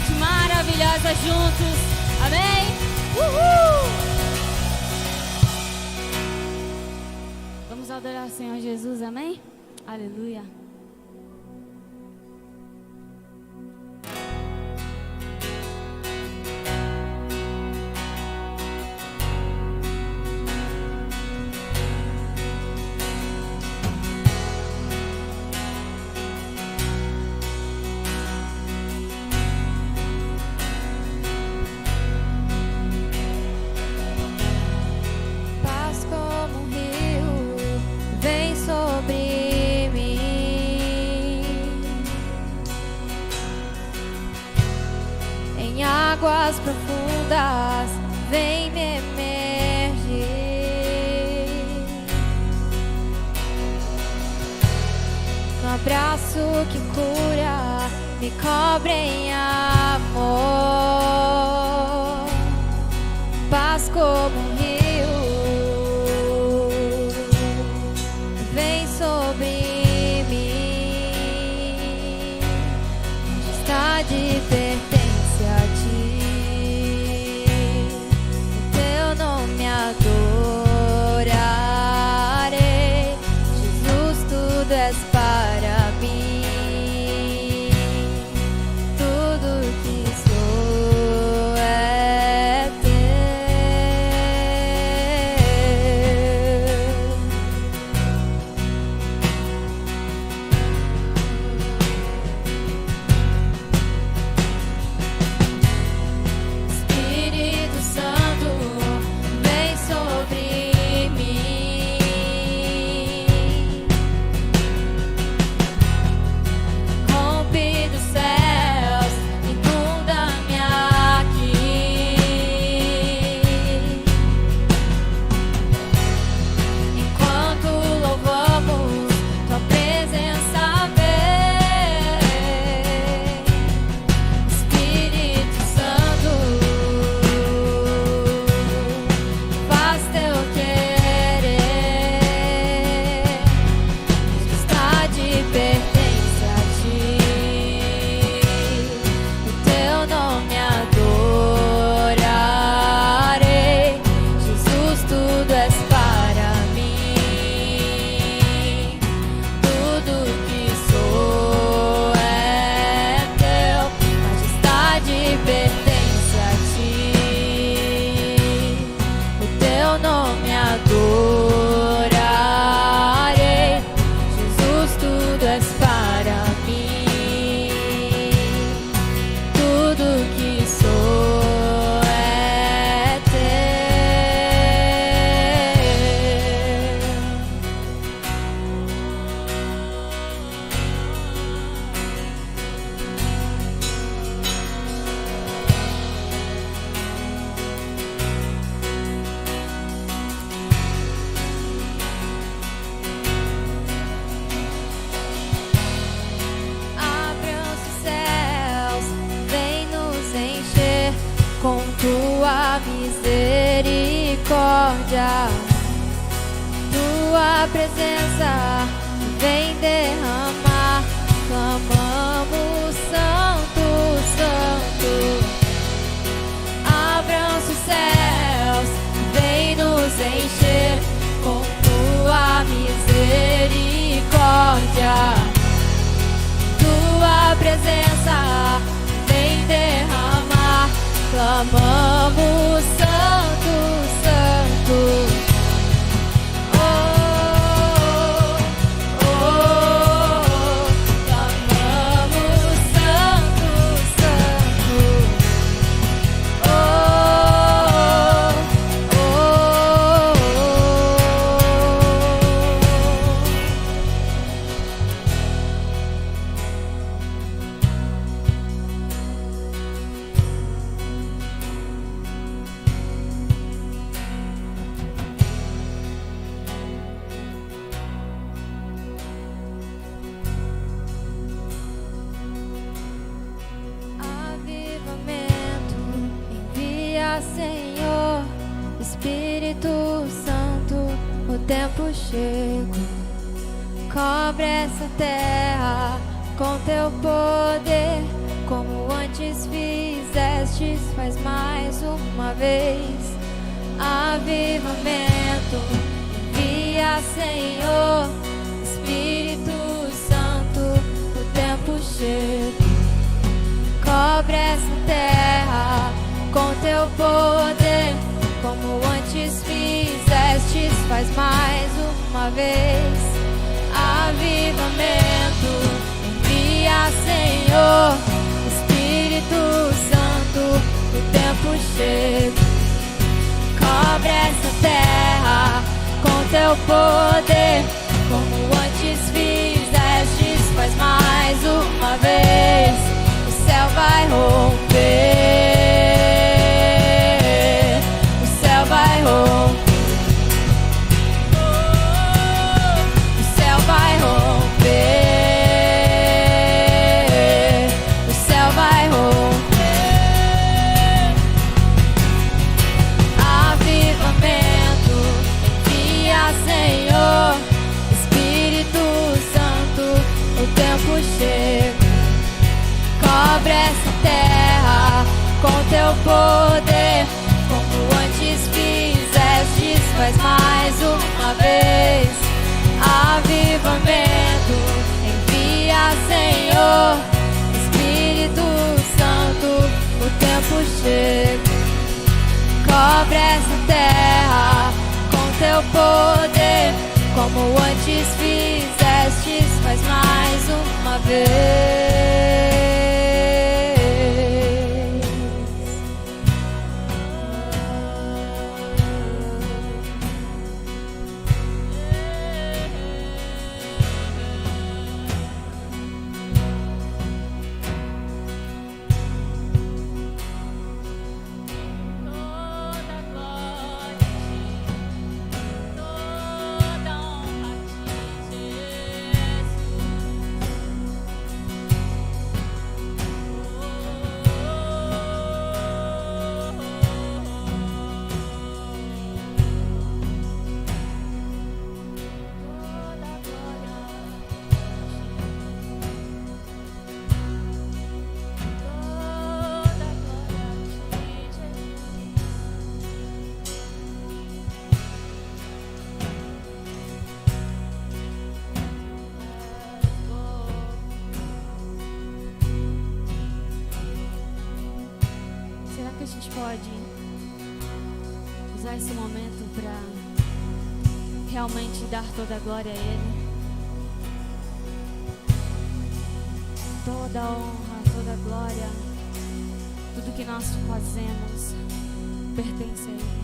noite maravilhosa juntos. Amém? Uhul! Vamos adorar o Senhor Jesus, amém? Aleluia. Águas profundas, vem me emergir. No abraço que cura, me cobre em amor. Paz como um rio, vem sobre mim. Majestade pertence a ti. Adorarei, Jesus, tudo és para mim, tudo que sou é Espírito Santo, vem sobre mim, rompe dos céus, inunda-me aqui. Enquanto louvamos, tua presença vem. Espírito Santo, faz teu querer. Majestade pertence a ti. O teu nome adorarei. Jesus, tudo és para mim. Tudo que sou é teu. Majestade pertence a ti. O teu nome adorarei. Jesus, tudo és para mim. Tudo que sou é Abram-se os céus, vem nos encher com tua misericórdia. Tua presença vem derramar. Clamamos, Santo, Santo. Abram-se os céus, vem nos encher com tua misericórdia. Tua presença vem derramar. Clamamos, Santo, Santo. Oh, oh, oh. Clamamos, Santo, Santo. Oh, oh, oh. Senhor, Espírito Santo, o tempo chegou. Cobre essa terra com teu poder, como o antes fizestes, faz mais uma vez. Avivamento, envia, Senhor, Espírito Santo, o tempo chega. Cobre essa terra com teu poder, como antes fizestes, faz mais uma vez. Avivamento, envia, Senhor, Espírito Santo, o tempo chega. Cobre essa terra com teu poder, como antes fizestes, faz mais uma vez. O céu vai romper, o céu vai romper, o céu vai romper, o céu vai romper. Avivamento, envia, Senhor, Espírito Santo, o tempo chega. Cobre essa terra com teu poder, como antes fizestes, faz mais uma vez. Avivamento, envia, Senhor, Espírito Santo, o tempo chega. Cobre essa terra com teu poder, como antes fizestes, faz mais uma vez. Que a gente pode usar esse momento para realmente dar toda a glória a Ele, toda a honra, toda a glória, tudo que nós fazemos pertence a Ele.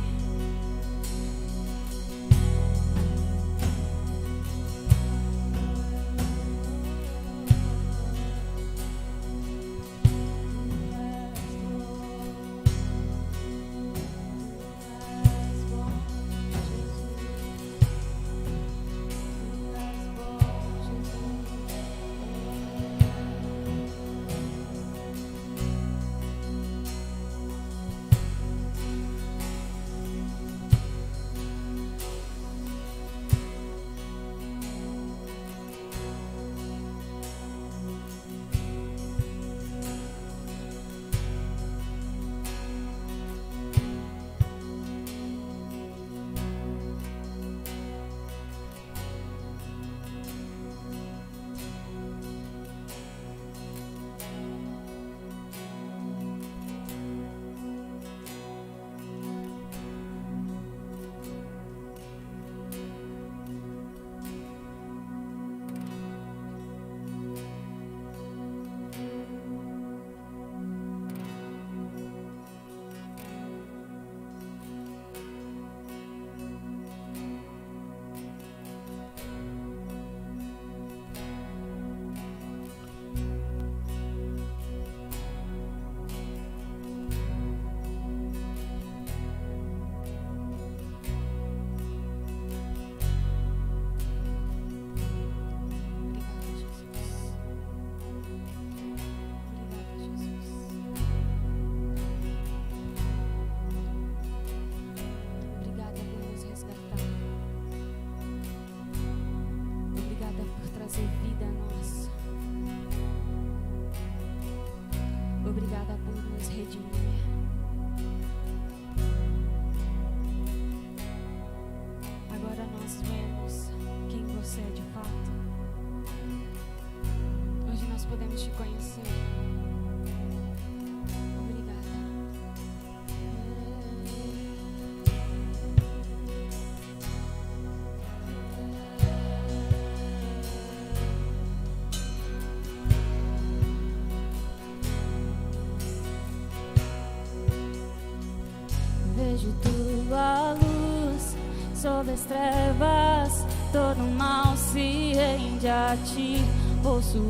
Vejo tua luz sobre as trevas, todo mal se rende a ti. Ouço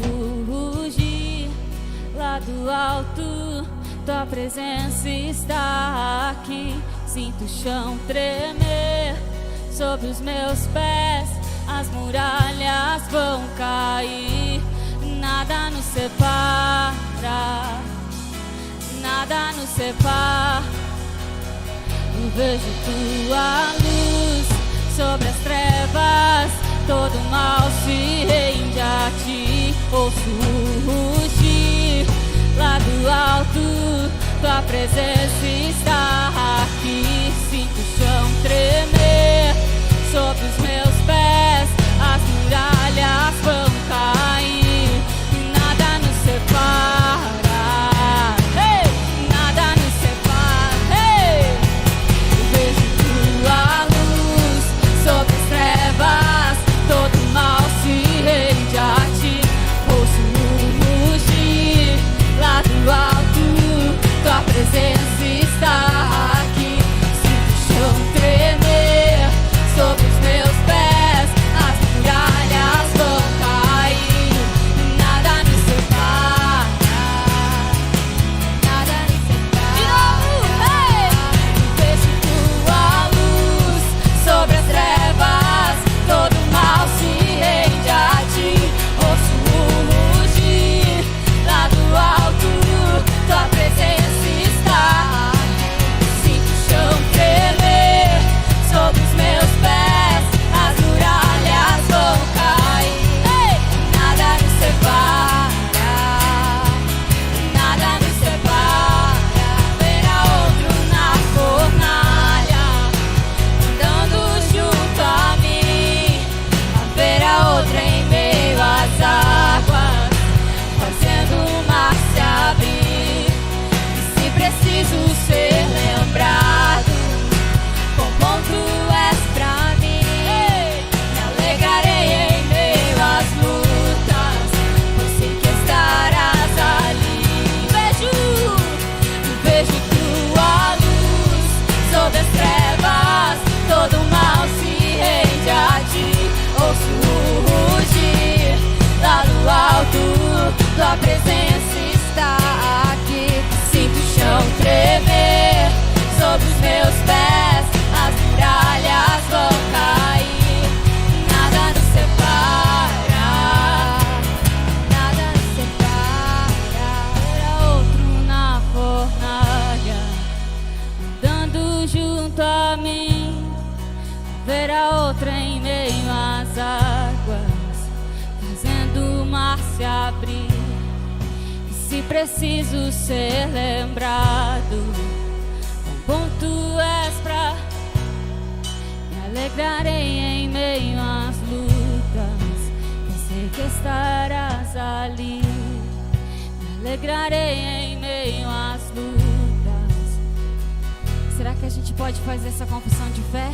rugir lá do alto, tua presença está aqui. Sinto o chão tremer sobre os meus pés, as muralhas vão cair. Nada nos separa, nada nos separa. Eu vejo tua luz sobre as trevas, todo mal se rende a ti. Ouço rugir lá do alto, tua presença está aqui. Sinto o chão tremer sobre os meus pés, as muralhas vão cair. Nada nos separa, hey! Nada nos separa, hey! Eu vejo tua luz sobre as trevas, todo mal se rende a ti. Ouço rugir lá do alto, tua presença está aqui. Sinto o chão tremer sobre os meus pés, as muralhas vão cair. Nada nos separa, nada nos separa. De novo, hey! Vejo tua luz sobre as trevas, todo mal se rende a ti. Ouço rugir lá do alto, tua presença está aqui. Sinto o chão tremer sobre os meus pés, as muralhas vão cair. Ei! Nada nos separa, nada nos separa. Haverá outro na fornalha, andando junto a mim. Haverá outro em meio às águas, fazendo o mar se abrir. E se preciso ser lembrado, quão bom tu és pra mim. Me alegrarei em meio às lutas, pois sei que estarás ali. Vejo tua luz sobre as trevas, todo mal se rende a ti. Ouço rugir lá do alto, tua presença está aqui. Sinto o chão tremer sobre os meus pés, as muralhas vão cair. Nada nos separa, nada nos separa. Era outro na fornalha, andando junto a mim. Haverá outra em meio às águas, fazendo o mar se abrir. E se preciso ser lembrado, quão bom tu és pra... Me alegrarei em meio às lutas, eu sei que estarás ali. Me alegrarei em meio às lutas. Será que a gente pode fazer essa confissão de fé?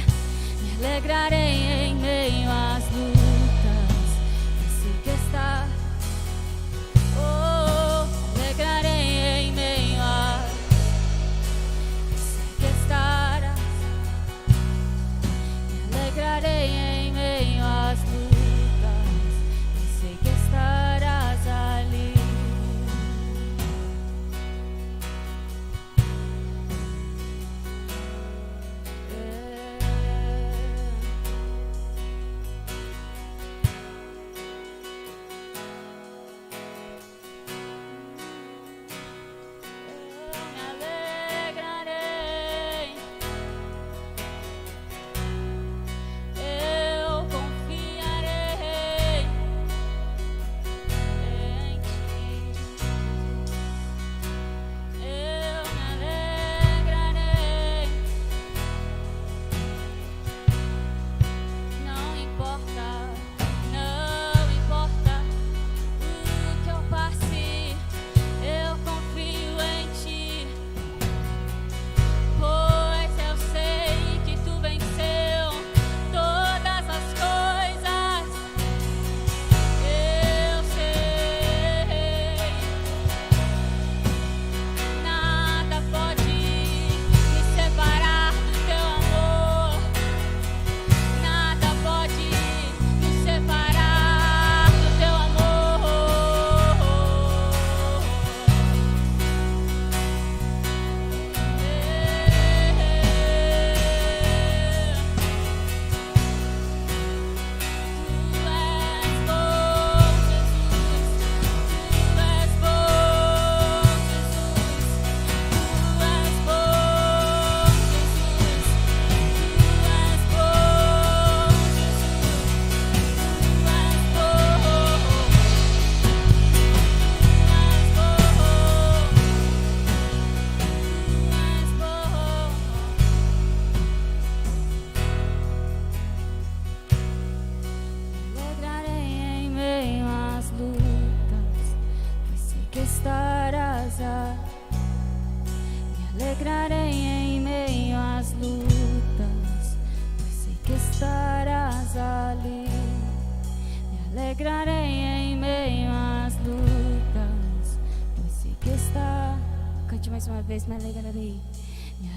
Me alegrarei em meio às lutas, eu sei que está. Oh, me alegrarei em meio às... Eu sei que estarás. Me alegrarei em meio às lutas, eu sei que estarás ali.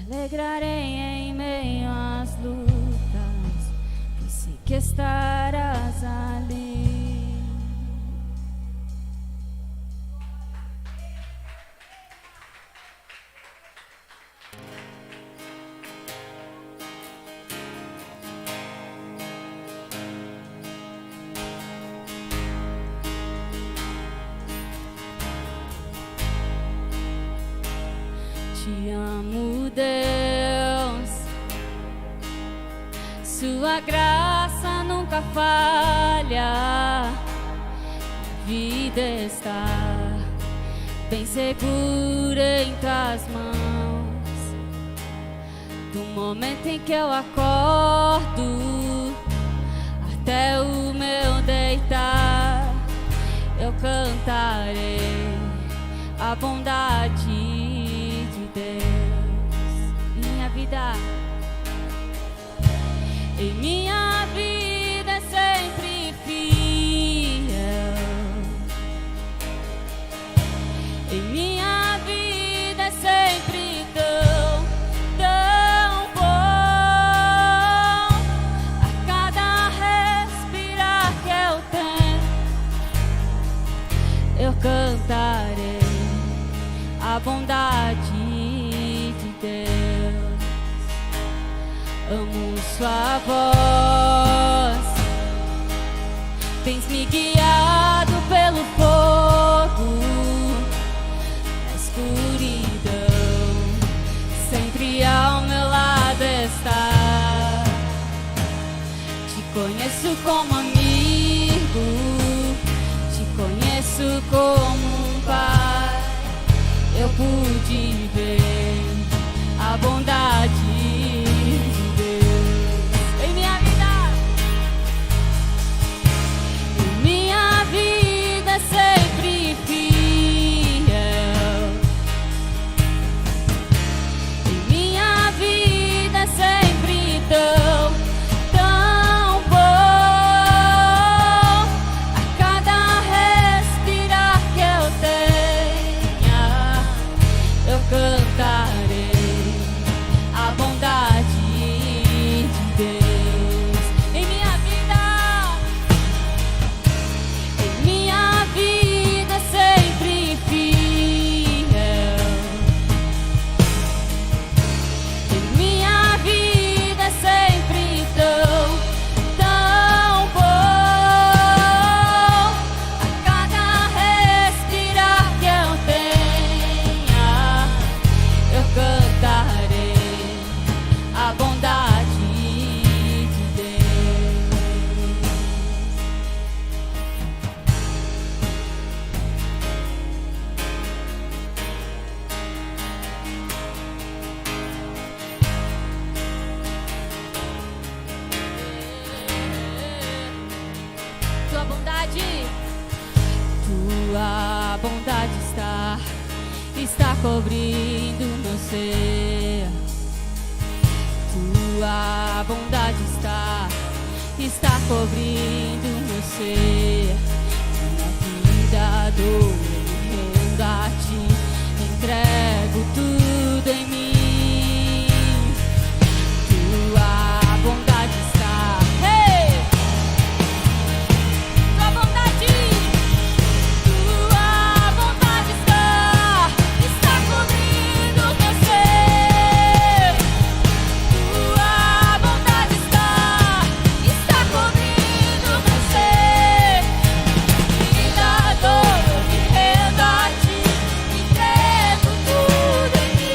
alegrarei em meio às lutas, pois sei que estarás ali. Te amo, Deus, sua graça nunca falha. Vida está bem segura em tuas mãos. Do momento em que eu acordo até o meu deitar, eu cantarei a bondade minha vida, em minha vida é sempre fiel. Em minha vida é sempre tão bom. A cada respirar que eu tenho, eu cantarei a bondade de Deus. Amo sua voz, tens me guiado pelo fogo, na escuridão, sempre ao meu lado está. Te conheço como amigo, te conheço como um pai. Eu pude ver a bondade de Deus em minha vida. Em minha vida é sempre fiel. Em minha vida é sempre tão bom. A cada respirar que eu tenha, eu cantarei a bondade de Deus em minha vida. Em minha vida é sempre fiel. Em minha vida é sempre tão bom. A cada respirar que eu tenha, eu cantarei a bondade de Deus. Tua bondade está cobrindo meu ser. Tua bondade está cobrindo meu ser. Minha vida dou, me rendo a ti, entrego tudo em mim. Tua bondade está, hey! Tua bondade está cobrindo meu ser. Tua bondade está cobrindo meu ser. Vida dou, eu me rendo a ti, entrego tudo em mim.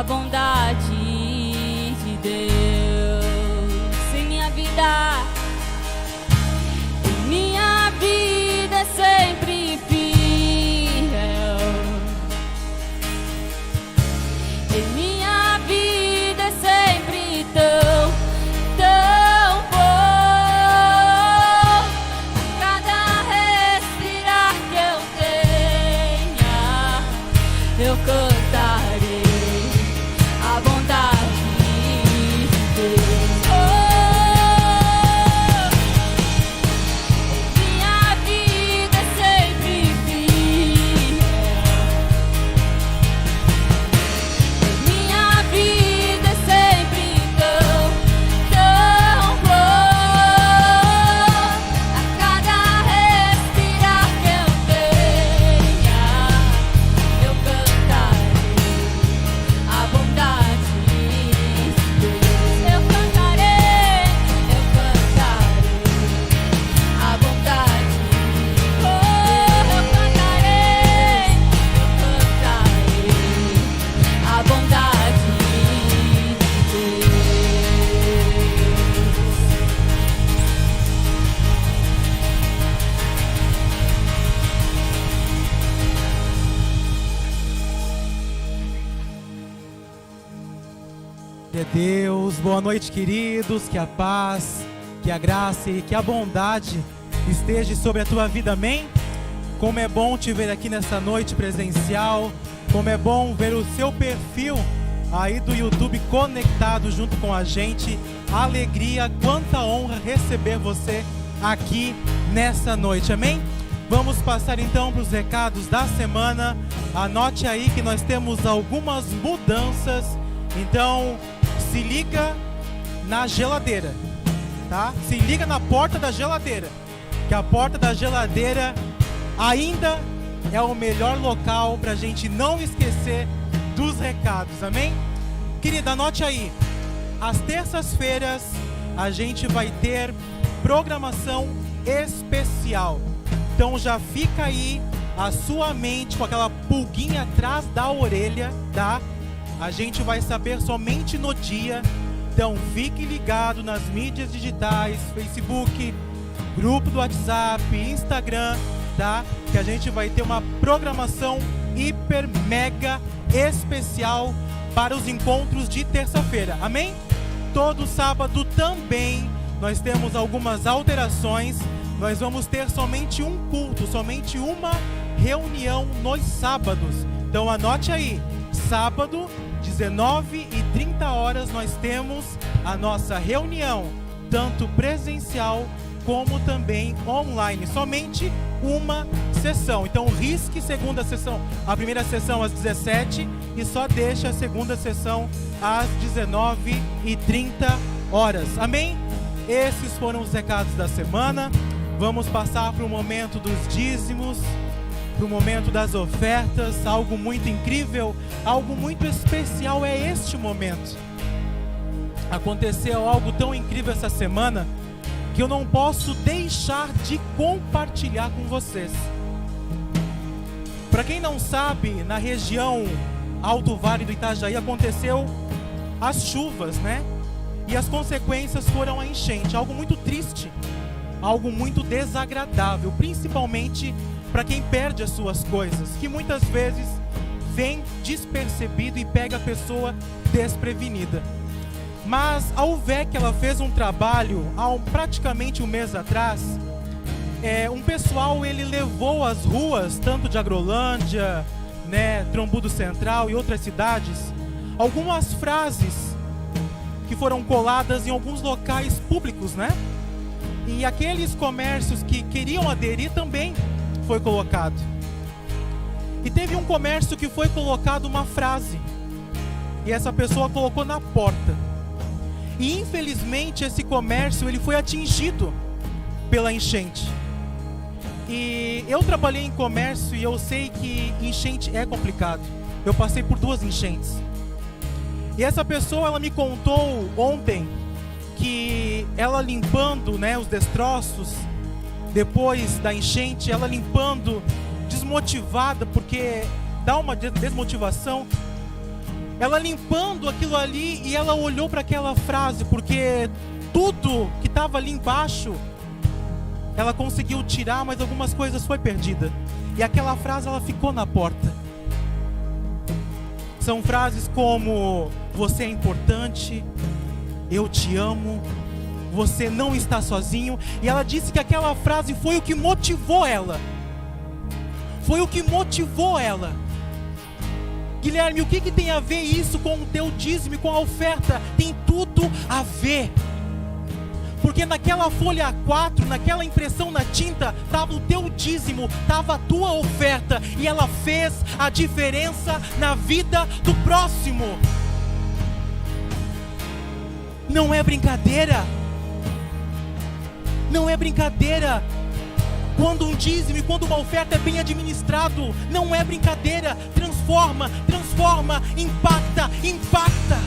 a bondade de Deus em minha vida. Minha vida é sempre fiel. Em minha vida é sempre tão bom. A cada respirar que eu tenha, eu cantarei a bondade de Deus. Deus, boa noite, queridos, que a paz, que a graça e que a bondade esteja sobre a tua vida, amém? Como é bom te ver aqui nessa noite presencial, como é bom ver o seu perfil aí do YouTube conectado junto com a gente. Alegria, quanta honra receber você aqui nessa noite, amém? Vamos passar então para os recados da semana. Anote aí que nós temos algumas mudanças, então se liga na geladeira, tá? Se liga na porta da geladeira, que a porta da geladeira ainda é o melhor local para a gente não esquecer dos recados, amém? Querida, anote aí, às terças-feiras a gente vai ter programação especial, então já fica aí a sua mente com aquela pulguinha atrás da orelha, tá? A gente vai saber somente no dia, então fique ligado nas mídias digitais, Facebook, grupo do WhatsApp, Instagram, tá? Que a gente vai ter uma programação hiper, mega especial para os encontros de terça-feira, amém? Todo sábado também nós temos algumas alterações, nós vamos ter somente um culto, somente uma reunião nos sábados, então anote aí, sábado, 19h30 nós temos a nossa reunião, tanto presencial como também online, somente uma sessão. Então risque segunda sessão, a primeira sessão às 17h e só deixe a segunda sessão às 19h30, amém? Esses foram os recados da semana. Vamos passar para o momento dos dízimos, para o momento das ofertas. Algo muito incrível, algo muito especial é este momento. Aconteceu algo tão incrível essa semana que eu não posso deixar de compartilhar com vocês. Para quem não sabe, na região Alto Vale do Itajaí aconteceu as chuvas, né? E as consequências foram a enchente, algo muito triste, algo muito desagradável, principalmente para quem perde as suas coisas, que muitas vezes vem despercebido e pega a pessoa desprevenida. Mas a UVEC, ela fez um trabalho há praticamente um mês atrás. Um pessoal, ele levou às ruas, tanto de Agrolândia, né, Trombudo Central e outras cidades, algumas frases que foram coladas em alguns locais públicos, né? E aqueles comércios que queriam aderir também foi colocado. E teve um comércio que foi colocado uma frase, e essa pessoa colocou na porta. E infelizmente esse comércio, ele foi atingido pela enchente. E eu trabalhei em comércio e eu sei que enchente é complicado. Eu passei por 2 enchentes. E essa pessoa, ela me contou ontem que ela limpando, né, os destroços depois da enchente, ela limpando, desmotivada, porque dá uma desmotivação. ela limpando aquilo ali, e ela olhou para aquela frase, porque tudo que estava ali embaixo, ela conseguiu tirar, mas algumas coisas foi perdida. E aquela frase, ela ficou na porta. São frases como: você é importante, eu te amo, você não está sozinho. E ela disse que aquela frase foi o que motivou ela. Foi o que motivou ela. Guilherme, o que tem a ver isso com o teu dízimo e com a oferta? Tem tudo a ver. Porque naquela folha A4, naquela impressão na tinta, estava o teu dízimo, estava a tua oferta. E ela fez a diferença na vida do próximo. Não é brincadeira. Não é brincadeira. Quando um dízimo e quando uma oferta é bem administrado, não é brincadeira. Transforma, impacta.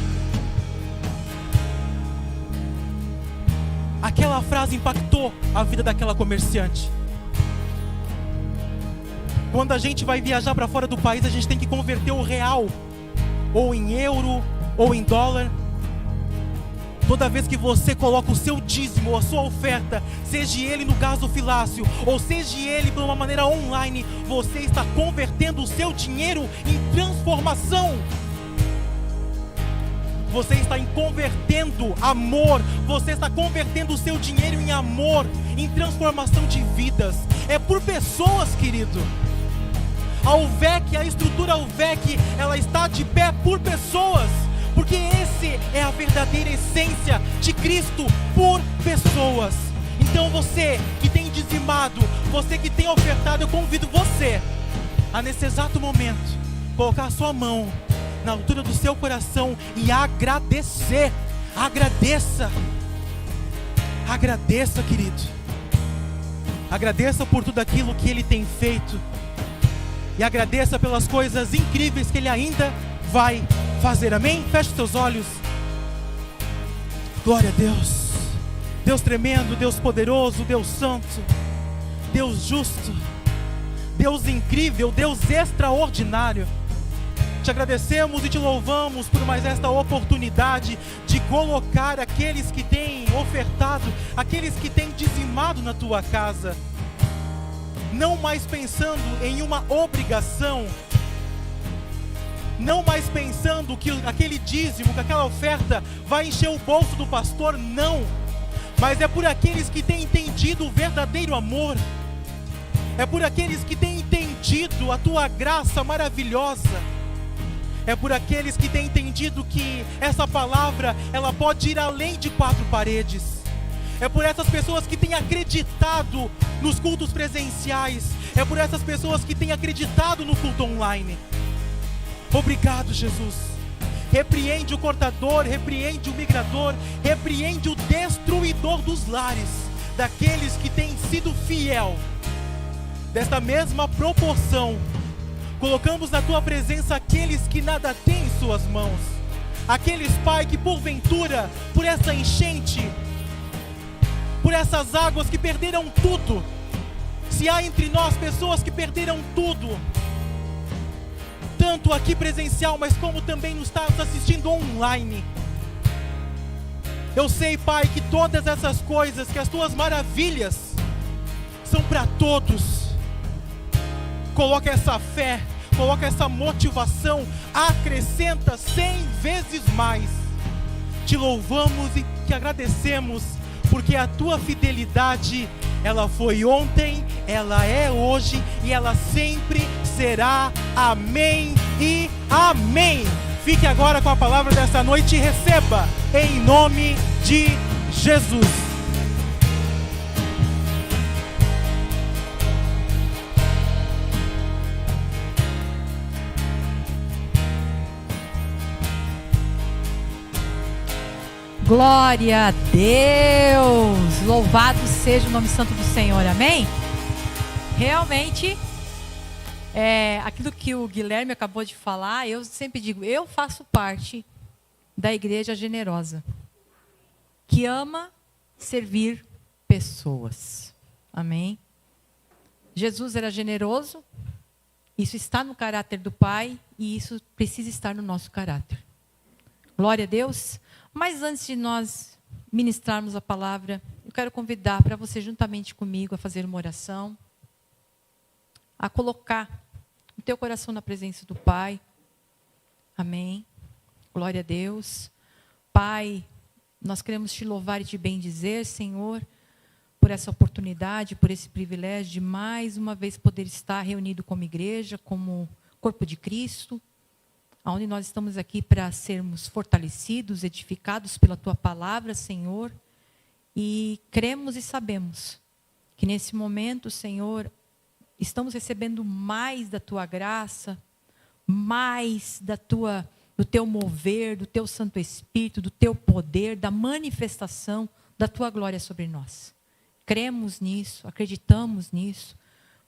Aquela frase impactou a vida daquela comerciante. Quando a gente vai viajar para fora do país, a gente tem que converter o real, ou em euro, ou em dólar. Toda vez que você coloca o seu dízimo, ou a sua oferta, seja ele no gasofilácio, ou seja ele de uma maneira online, você está convertendo o seu dinheiro em transformação. Você está convertendo amor, você está convertendo o seu dinheiro em amor, em transformação de vidas. É por pessoas, querido. A UVEC, a estrutura UVEC, ela está de pé por pessoas. Porque esse é a verdadeira essência de Cristo, por pessoas. Então você que tem dizimado, você que tem ofertado, eu convido você a nesse exato momento colocar a sua mão na altura do seu coração e agradecer. Agradeça, querido. Agradeça por tudo aquilo que Ele tem feito. E agradeça pelas coisas incríveis que Ele ainda vai fazer. Amém? Feche os teus olhos. Glória a Deus. Deus tremendo, Deus poderoso, Deus santo, Deus justo, Deus incrível, Deus extraordinário. Te agradecemos e te louvamos por mais esta oportunidade de colocar aqueles que têm ofertado, aqueles que têm dizimado na tua casa, não mais pensando em uma obrigação, não mais pensando que aquele dízimo, que aquela oferta vai encher o bolso do pastor, não. Mas é por aqueles que têm entendido o verdadeiro amor. É por aqueles que têm entendido a tua graça maravilhosa. É por aqueles que têm entendido que essa palavra, ela pode ir além de quatro paredes. É por essas pessoas que têm acreditado nos cultos presenciais. É por essas pessoas que têm acreditado no culto online. Obrigado, Jesus. Repreende o cortador, repreende o migrador, repreende o destruidor dos lares, daqueles que têm sido fiel. Desta mesma proporção, colocamos na tua presença aqueles que nada têm em suas mãos. Aqueles, Pai, que porventura, por essa enchente, por essas águas que perderam tudo. Se há entre nós pessoas que perderam tudo, tanto aqui presencial, mas como também nos está assistindo online. Eu sei, Pai, que todas essas coisas, que as tuas maravilhas são para todos. Coloca essa fé, coloca essa motivação, acrescenta 100 vezes mais. Te louvamos e te agradecemos, porque a tua fidelidade, ela foi ontem, ela é hoje e ela sempre será. Amém e amém. Fique agora com a palavra dessa noite e receba em nome de Jesus. Glória a Deus! Louvado seja o nome santo do Senhor, amém? Realmente, aquilo que o Guilherme acabou de falar, eu sempre digo, eu faço parte da igreja generosa, que ama servir pessoas, amém? Jesus era generoso, isso está no caráter do Pai e isso precisa estar no nosso caráter. Glória a Deus. Mas antes de nós ministrarmos a palavra, eu quero convidar para você, juntamente comigo, a fazer uma oração, a colocar o teu coração na presença do Pai. Amém. Glória a Deus. Pai, nós queremos te louvar e te bendizer, Senhor, por essa oportunidade, por esse privilégio de mais uma vez poder estar reunido como igreja, como corpo de Cristo, onde nós estamos aqui para sermos fortalecidos, edificados pela tua palavra, Senhor, e cremos e sabemos que nesse momento, Senhor, estamos recebendo mais da tua graça, mais do teu mover, do teu Santo Espírito, do teu poder, da manifestação da tua glória sobre nós. Cremos nisso, acreditamos nisso.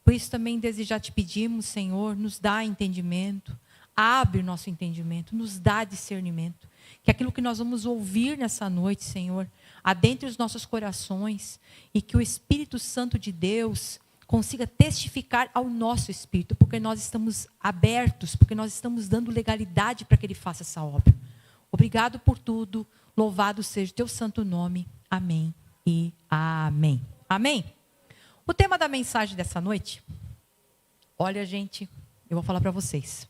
Por isso também desde já te pedimos, Senhor, nos dá entendimento, abre o nosso entendimento, nos dá discernimento. Que aquilo que nós vamos ouvir nessa noite, Senhor, adentre os nossos corações e que o Espírito Santo de Deus consiga testificar ao nosso espírito, porque nós estamos abertos, porque nós estamos dando legalidade para que Ele faça essa obra. Obrigado por tudo, louvado seja o teu santo nome. Amém e amém. Amém? O tema da mensagem dessa noite, olha, gente, eu vou falar para vocês.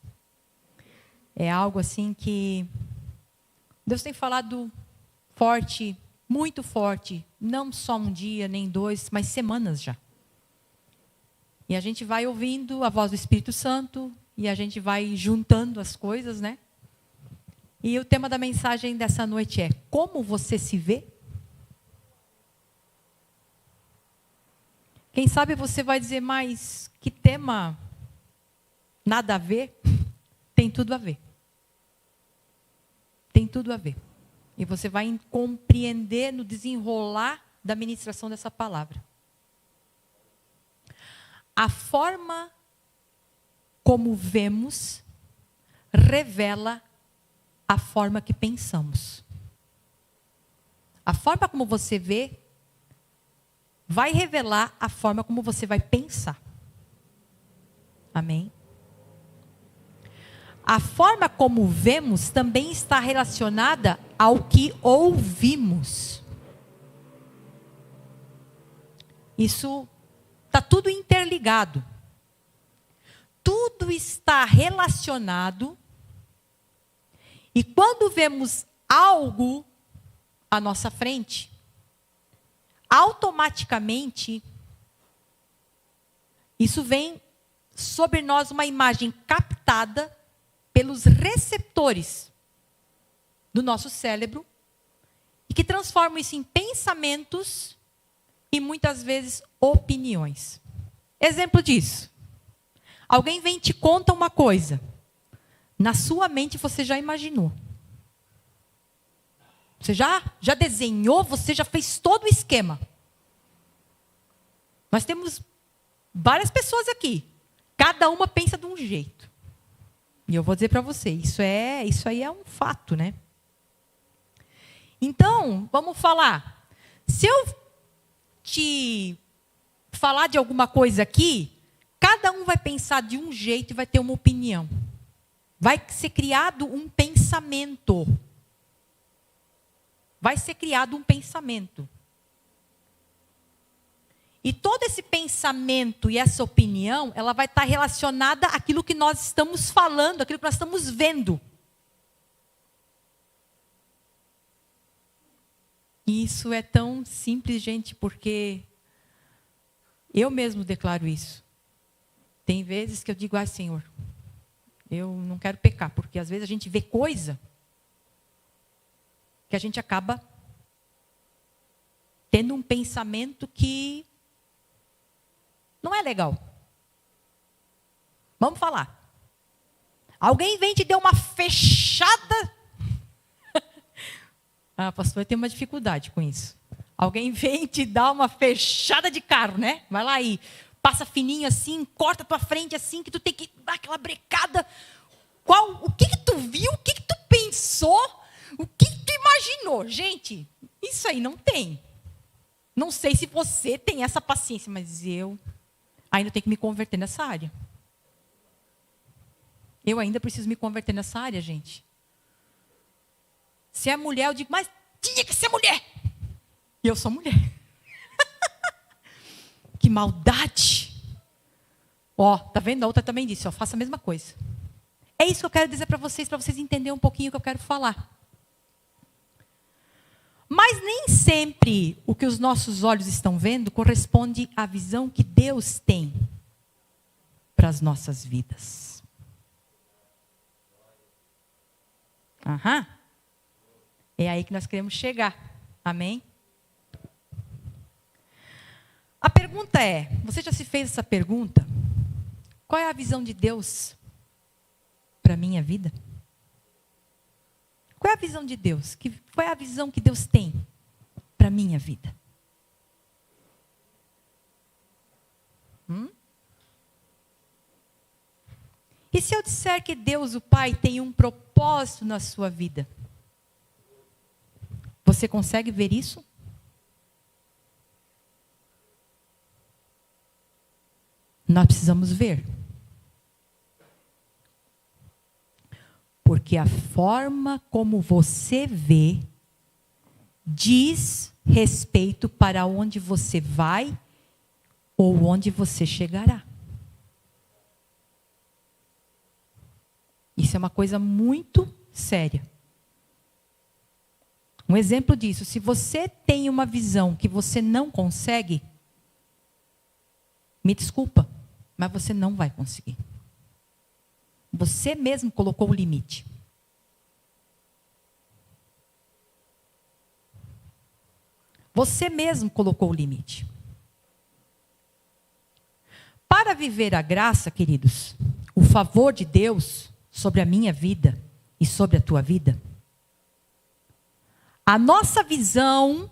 É algo assim que Deus tem falado forte, muito forte, não só um dia, nem dois, mas semanas já. E a gente vai ouvindo a voz do Espírito Santo, e a gente vai juntando as coisas, né? E o tema da mensagem dessa noite é: como você se vê? Quem sabe você vai dizer, mas que tema nada a ver? Tem tudo a ver. Tem tudo a ver. E você vai compreender no desenrolar da ministração dessa palavra. A forma como vemos revela a forma que pensamos. A forma como você vê vai revelar a forma como você vai pensar. Amém? A forma como vemos também está relacionada ao que ouvimos. Isso está tudo interligado. Tudo está relacionado. E quando vemos algo à nossa frente, automaticamente, isso vem sobre nós uma imagem captada pelos receptores do nosso cérebro e que transformam isso em pensamentos e muitas vezes opiniões. Exemplo disso. Alguém vem e te conta uma coisa. Na sua mente você já imaginou. Você já desenhou, você já fez todo o esquema. Nós temos várias pessoas aqui. Cada uma pensa de um jeito. E eu vou dizer para você, isso aí é um fato, né? Então, vamos falar. Se eu te falar de alguma coisa aqui, cada um vai pensar de um jeito e vai ter uma opinião. Vai ser criado um pensamento. Vai ser criado um pensamento. E todo esse pensamento e essa opinião, ela vai estar relacionada àquilo que nós estamos falando, àquilo que nós estamos vendo. E isso é tão simples, gente, porque eu mesmo declaro isso. Tem vezes que eu digo, ai, Senhor, eu não quero pecar, porque às vezes a gente vê coisa que a gente acaba tendo um pensamento que não é legal. Vamos falar. Alguém vem e te deu uma fechada. Pastor, eu tenho uma dificuldade com isso. Alguém vem e te dá uma fechada de carro, né? Vai lá e passa fininho assim, corta a tua frente assim, que tu tem que dar aquela brecada. O que tu viu? O que tu pensou? O que tu imaginou? Gente, isso aí não tem. Não sei se você tem essa paciência, mas eu ainda tenho que me converter nessa área. Eu ainda preciso me converter nessa área, gente. Se é mulher, eu digo, mas tinha que ser mulher. E eu sou mulher. Que maldade. Ó, tá vendo? A outra também disse, ó, faça a mesma coisa. É isso que eu quero dizer para vocês entenderem um pouquinho o que eu quero falar. Mas nem sempre o que os nossos olhos estão vendo corresponde à visão que Deus tem para as nossas vidas. Aham. É aí que nós queremos chegar. Amém? A pergunta é, você já se fez essa pergunta? Qual é a visão de Deus para a minha vida? Qual é a visão de Deus? Qual é a visão que Deus tem para a minha vida? E se eu disser que Deus, o Pai, tem um propósito na sua vida? Você consegue ver isso? Nós precisamos ver. Porque a forma como você vê diz respeito para onde você vai ou onde você chegará. Isso é uma coisa muito séria. Um exemplo disso, se você tem uma visão que você não consegue, me desculpa, mas você não vai conseguir. Você mesmo colocou o limite. Você mesmo colocou o limite. Para viver a graça, queridos, o favor de Deus sobre a minha vida e sobre a tua vida, a nossa visão,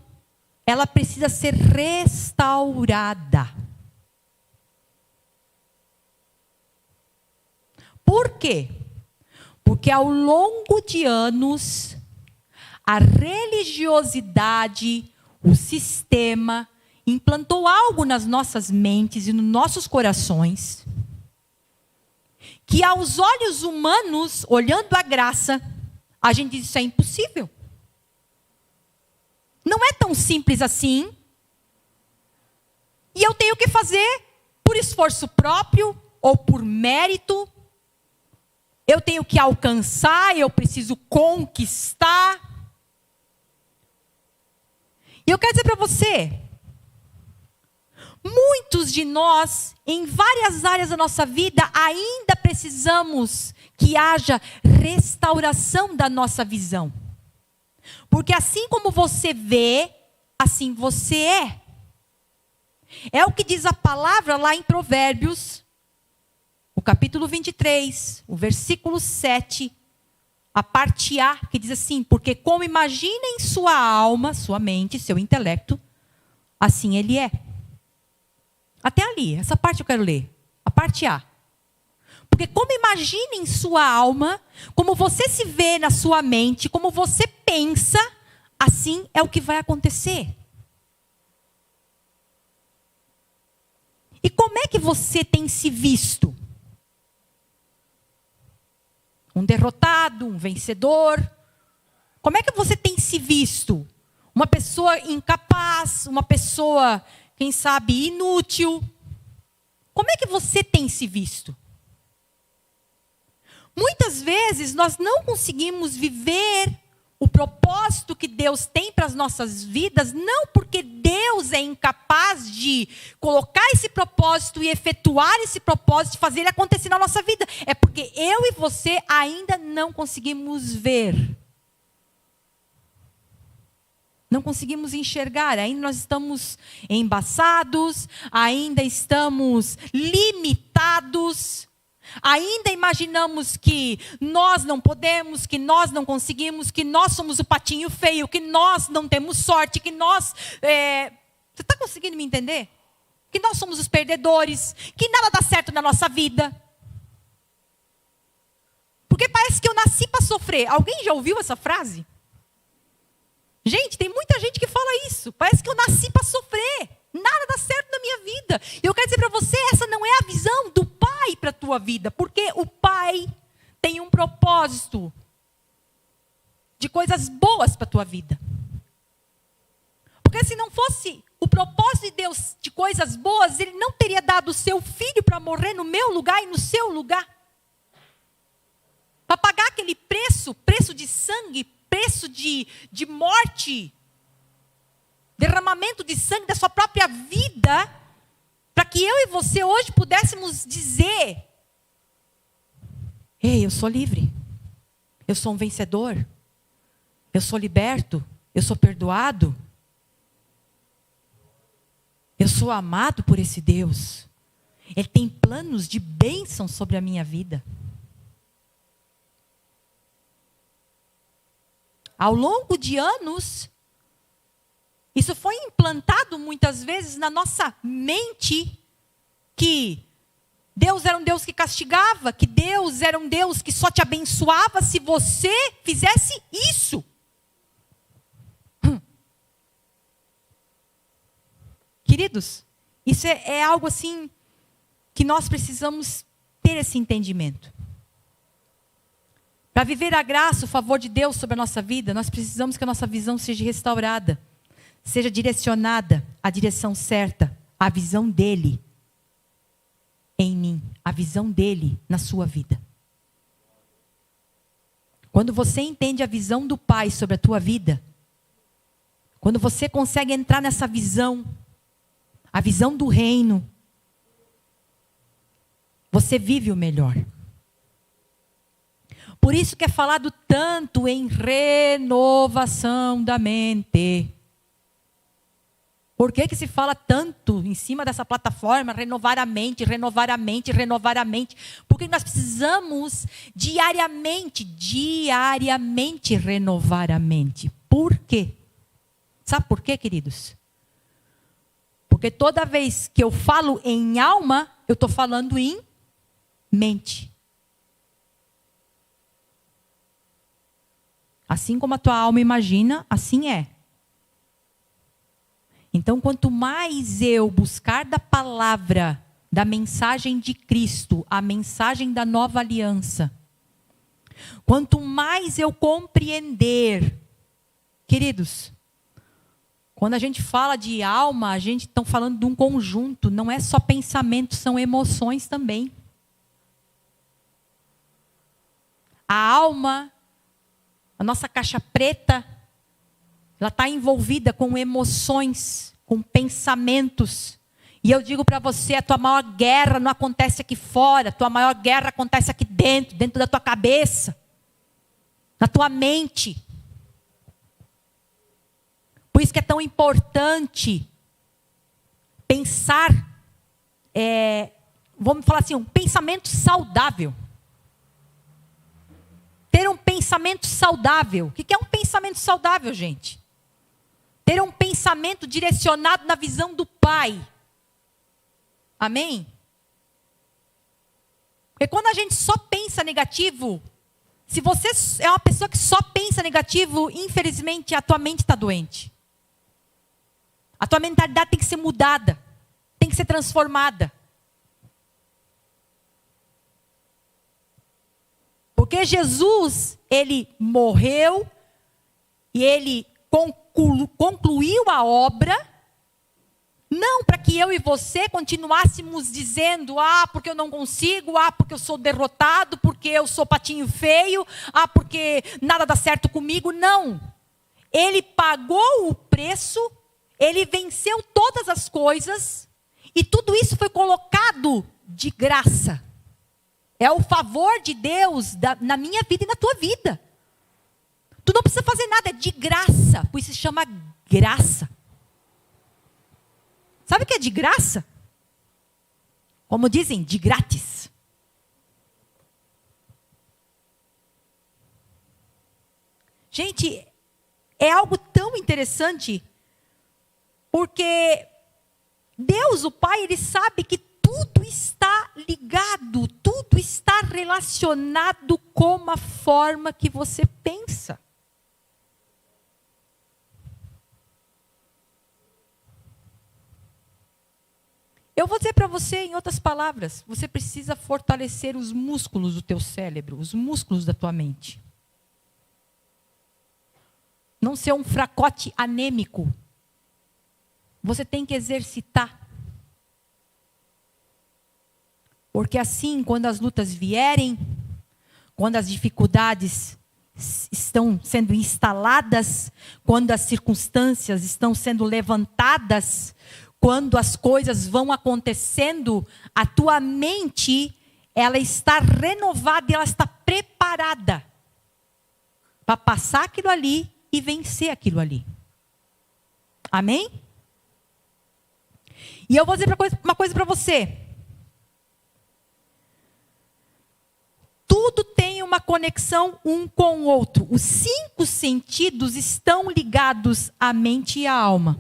ela precisa ser restaurada. Por quê? Porque ao longo de anos, a religiosidade, o sistema, implantou algo nas nossas mentes e nos nossos corações, que aos olhos humanos, olhando a graça, a gente diz, isso é impossível. Não é tão simples assim. E eu tenho que fazer por esforço próprio ou por mérito. Eu tenho que alcançar, eu preciso conquistar. E eu quero dizer para você, muitos de nós, em várias áreas da nossa vida, ainda precisamos que haja restauração da nossa visão. Porque assim como você vê, assim você é. É o que diz a palavra lá em Provérbios, o capítulo 23, o versículo 7, a parte A, que diz assim, porque como imagina em sua alma, sua mente, seu intelecto, assim ele é. Até ali, essa parte eu quero ler, a parte A. Porque como imagina em sua alma, como você se vê na sua mente, como você pensa, assim é o que vai acontecer. E como é que você tem se visto? Um derrotado, um vencedor? Como é que você tem se visto? Uma pessoa incapaz, uma pessoa, quem sabe, inútil? Como é que você tem se visto? Muitas vezes nós não conseguimos viver o propósito que Deus tem para as nossas vidas, não porque Deus é incapaz de colocar esse propósito e efetuar esse propósito, fazer ele acontecer na nossa vida. É porque eu e você ainda não conseguimos ver. Não conseguimos enxergar, ainda nós estamos embaçados, ainda estamos limitados. Ainda imaginamos que nós não podemos, que nós não conseguimos, que nós somos o patinho feio, que nós não temos sorte, que nós... Você está conseguindo me entender? Que nós somos os perdedores, que nada dá certo na nossa vida. Porque parece que eu nasci para sofrer. Alguém já ouviu essa frase? Gente, tem muita gente que fala isso. Parece que eu nasci para sofrer. Nada dá certo na minha vida. E eu quero dizer para você, essa não é a visão do Pai para a tua vida. Porque o Pai tem um propósito. de coisas boas para a tua vida. Porque se não fosse o propósito de Deus de coisas boas, Ele não teria dado o seu filho para morrer no meu lugar e no seu lugar. Para pagar aquele preço de sangue, preço de morte, derramamento de sangue da sua própria vida, para que eu e você hoje pudéssemos dizer: ei, eu sou livre, eu sou um vencedor, eu sou liberto, eu sou perdoado, eu sou amado por esse Deus. Ele tem planos de bênção sobre a minha vida. Ao longo de anos, isso foi implantado muitas vezes na nossa mente, que Deus era um Deus que castigava, que Deus era um Deus que só te abençoava se você fizesse isso. Queridos, isso é algo assim que nós precisamos ter esse entendimento. Para viver a graça, o favor de Deus sobre a nossa vida, nós precisamos que a nossa visão seja restaurada, seja direcionada à direção certa, à visão dele em mim, a visão dele na sua vida. Quando você entende a visão do Pai sobre a tua vida, quando você consegue entrar nessa visão, a visão do reino, você vive o melhor. Por isso que é falado tanto em renovação da mente. Por que se fala tanto em cima dessa plataforma, renovar a mente, renovar a mente, renovar a mente? Porque nós precisamos diariamente renovar a mente. Por quê? Sabe por quê, queridos? Porque toda vez que eu falo em alma, eu estou falando em mente. Assim como a tua alma imagina, assim é. Então, quanto mais eu buscar da palavra, da mensagem de Cristo, a mensagem da nova aliança, quanto mais eu compreender, queridos, quando a gente fala de alma, a gente está falando de um conjunto, não é só pensamentos, são emoções também. A alma, a nossa caixa preta, ela está envolvida com emoções, com pensamentos. E eu digo para você, a tua maior guerra não acontece aqui fora, a tua maior guerra acontece aqui dentro, dentro da tua cabeça, na tua mente. Por isso que é tão importante pensar, vamos falar assim, um pensamento saudável. Ter um pensamento saudável. O que é um pensamento saudável, gente? Ter um pensamento direcionado na visão do Pai. Amém? Porque quando a gente só pensa negativo, se você é uma pessoa que só pensa negativo, infelizmente a tua mente está doente. A tua mentalidade tem que ser mudada, tem que ser transformada. Porque Jesus, ele morreu e ele concluiu a obra, não para que eu e você continuássemos dizendo, porque eu não consigo, porque eu sou derrotado, porque eu sou patinho feio, porque nada dá certo comigo. Não. Ele pagou o preço, ele venceu todas as coisas, e tudo isso foi colocado de graça. É o favor de Deus na minha vida e na tua vida. Tu não precisa fazer nada, é de graça. Por isso se chama graça. Sabe o que é de graça? Como dizem, de grátis. Gente, é algo tão interessante, porque Deus, o Pai, Ele sabe que tudo está ligado, tudo está relacionado com a forma que você pensa. Eu vou dizer para você, em outras palavras, você precisa fortalecer os músculos do teu cérebro, os músculos da tua mente. não ser um fracote anêmico. Você tem que exercitar. Porque assim, quando as lutas vierem, quando as dificuldades estão sendo instaladas, quando as circunstâncias estão sendo levantadas, quando as coisas vão acontecendo, a tua mente, ela está renovada e ela está preparada para passar aquilo ali e vencer aquilo ali. Amém? E eu vou dizer uma coisa para você. Tudo tem uma conexão um com o outro. Os 5 sentidos estão ligados à mente e à alma.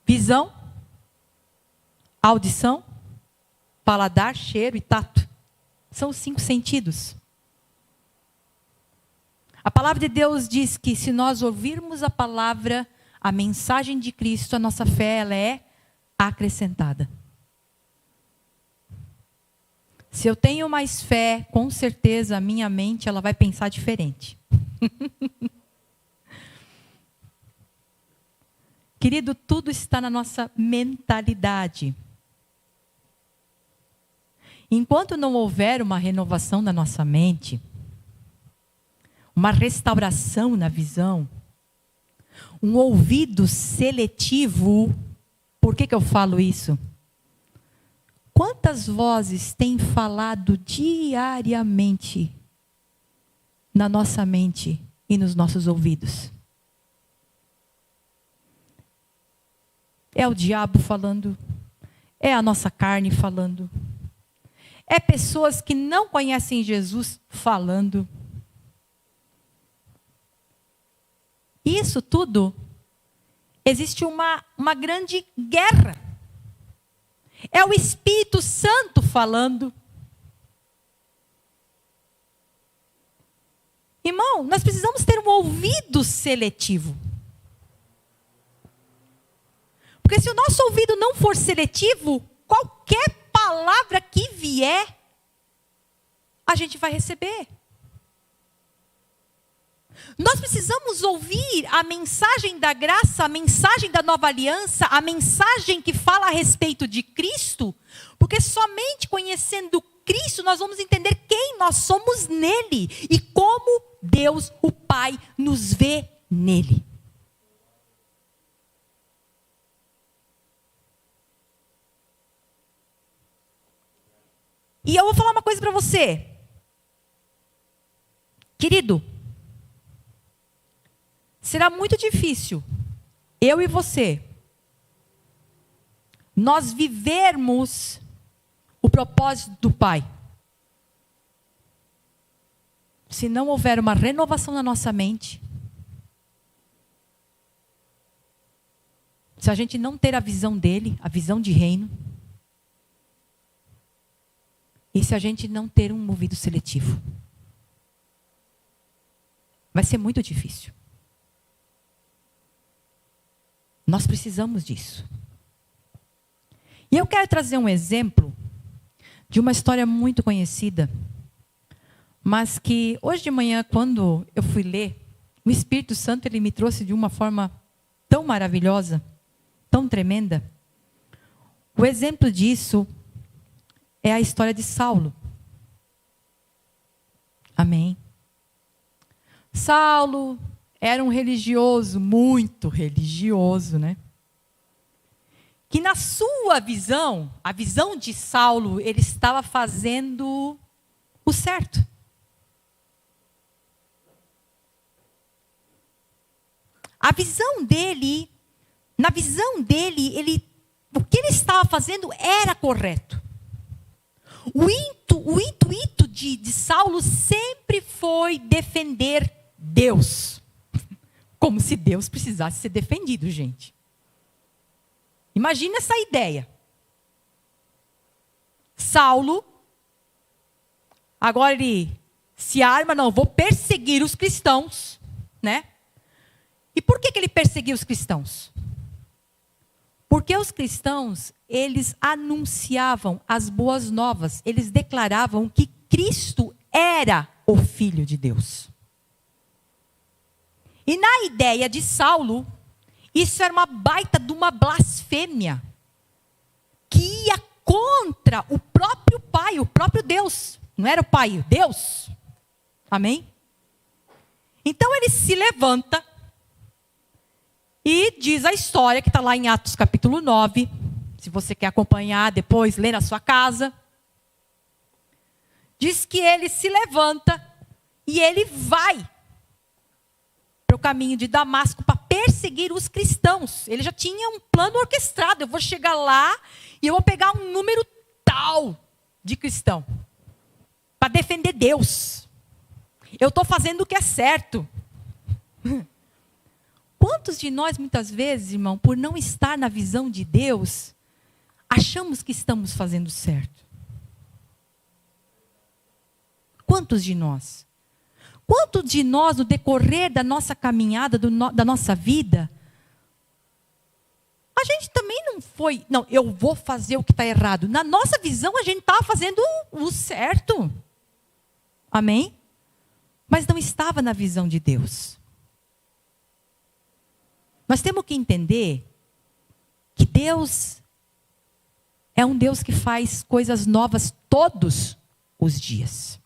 Visão, audição, paladar, cheiro e tato. São os 5 sentidos. A palavra de Deus diz que se nós ouvirmos a palavra, a mensagem de Cristo, a nossa fé ela é acrescentada. Se eu tenho mais fé, com certeza a minha mente ela vai pensar diferente. Querido, tudo está na nossa mentalidade. Enquanto não houver uma renovação da nossa mente, uma restauração na visão, um ouvido seletivo, por que eu falo isso? Quantas vozes têm falado diariamente na nossa mente e nos nossos ouvidos? É o diabo falando, é a nossa carne falando, é pessoas que não conhecem Jesus falando. Isso tudo, existe uma grande guerra. É o Espírito Santo falando. Irmão, nós precisamos ter um ouvido seletivo. Porque se o nosso ouvido não for seletivo, qualquer palavra que vier, a gente vai receber. Nós precisamos ouvir a mensagem da graça, a mensagem da nova aliança, a mensagem que fala a respeito de Cristo, porque somente conhecendo Cristo nós vamos entender quem nós somos nele e como Deus, o Pai, nos vê nele. E eu vou falar uma coisa para você. Querido, será muito difícil, eu e você, nós vivermos o propósito do Pai, se não houver uma renovação na nossa mente, se a gente não ter a visão dele, a visão de reino, e se a gente não ter um ouvido seletivo. Vai ser muito difícil. Nós precisamos disso. E eu quero trazer um exemplo de uma história muito conhecida, mas que hoje de manhã, quando eu fui ler, o Espírito Santo ele me trouxe de uma forma tão maravilhosa, tão tremenda. O exemplo disso é a história de Saulo. Amém. Saulo era um religioso, muito religioso, né? Que na sua visão, a visão de Saulo, ele estava fazendo o certo. A visão dele, na visão dele, o que ele estava fazendo era correto. O intuito de Saulo sempre foi defender Deus. Como se Deus precisasse ser defendido, gente. Imagina essa ideia. Saulo, agora ele se arma, não, vou perseguir os cristãos, né? E por que ele perseguia os cristãos? Porque os cristãos, eles anunciavam as boas novas, eles declaravam que Cristo era o Filho de Deus. E na ideia de Saulo, isso era uma baita de uma blasfêmia, que ia contra o próprio Pai, o próprio Deus. Não era o Pai, Deus. Amém? Então ele se levanta e diz a história que está lá em Atos capítulo 9. Se você quer acompanhar depois, lê na sua casa. Diz que ele se levanta e ele vai para o caminho de Damasco para perseguir os cristãos. Ele já tinha um plano orquestrado. Eu vou chegar lá e eu vou pegar um número tal de cristão para defender Deus. Eu estou fazendo o que é certo. Quantos de nós, muitas vezes, irmão, por não estar na visão de Deus, achamos que estamos fazendo certo? Quantos de nós? Quantos de nós, no decorrer da nossa caminhada, da nossa vida, a gente também não foi, não, eu vou fazer o que está errado. Na nossa visão, a gente estava fazendo o certo. Amém? Mas não estava na visão de Deus. Nós temos que entender que Deus é um Deus que faz coisas novas todos os dias.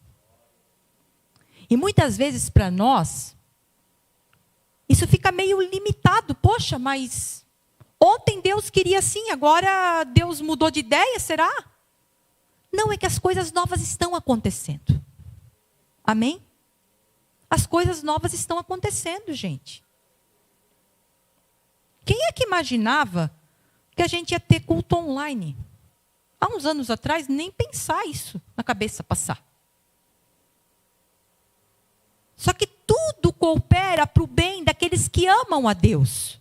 E muitas vezes para nós, isso fica meio limitado. Poxa, mas ontem Deus queria assim, agora Deus mudou de ideia, será? Não, é que as coisas novas estão acontecendo. Amém? As coisas novas estão acontecendo, gente. Quem é que imaginava que a gente ia ter culto online? Há uns anos atrás, nem pensar isso na cabeça passar. Só que tudo coopera para o bem daqueles que amam a Deus.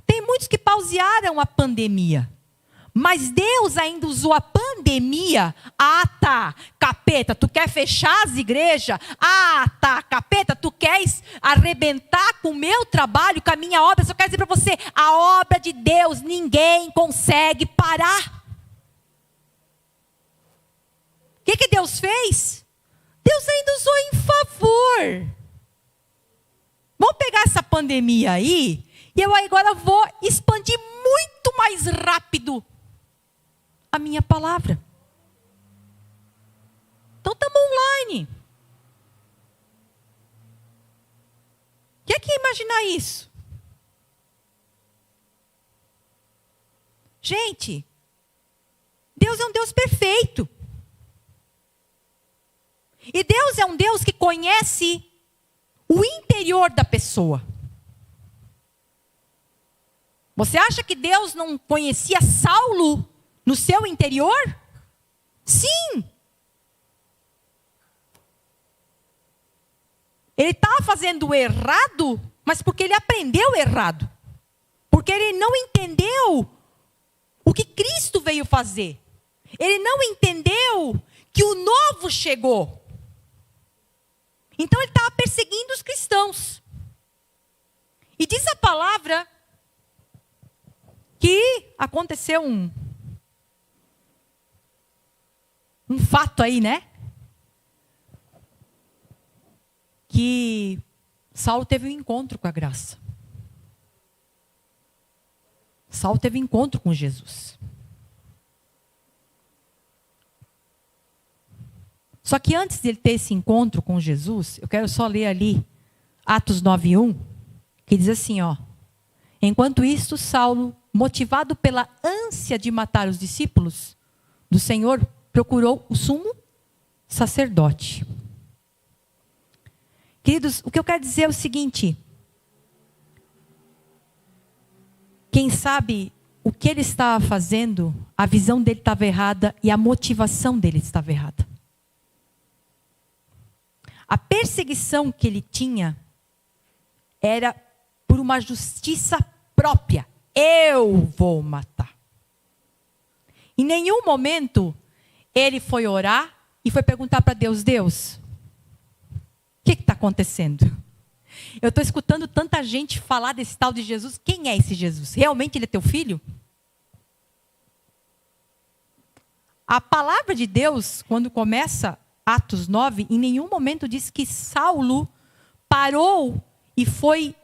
Tem muitos que pausearam a pandemia. Mas Deus ainda usou a pandemia. Ah, tá, capeta, tu quer fechar as igrejas? Ah, tá, capeta, tu queres arrebentar com o meu trabalho, com a minha obra? Só quero dizer para você, a obra de Deus ninguém consegue parar. O que Deus fez? Deus ainda usou em favor. Vamos pegar essa pandemia aí, e eu agora vou expandir muito mais rápido a minha palavra. Então estamos online. Quem é que ia imaginar isso? Gente, Deus é um Deus perfeito. E Deus é um Deus que conhece o interior da pessoa. Você acha que Deus não conhecia Saulo no seu interior? Sim. Ele estava fazendo errado, mas porque ele aprendeu errado. Porque ele não entendeu o que Cristo veio fazer. Ele não entendeu que o novo chegou. Então ele estava perseguindo os cristãos. E diz a palavra que aconteceu um fato aí, né? Que Saulo teve um encontro com a graça. Saulo teve um encontro com Jesus. Só que antes de ele ter esse encontro com Jesus, eu quero só ler ali Atos 9:1, que diz assim, ó: enquanto isto, Saulo, motivado pela ânsia de matar os discípulos do Senhor, procurou o sumo sacerdote. Queridos, o que eu quero dizer é o seguinte: quem sabe o que ele estava fazendo, a visão dele estava errada e a motivação dele estava errada. A perseguição que ele tinha era por uma justiça própria. Eu vou matar. Em nenhum momento ele foi orar e foi perguntar para Deus: Deus, o que está acontecendo? Eu estou escutando tanta gente falar desse tal de Jesus. Quem é esse Jesus? Realmente ele é teu filho? A palavra de Deus, quando começa Atos 9, em nenhum momento diz que Saulo parou e foi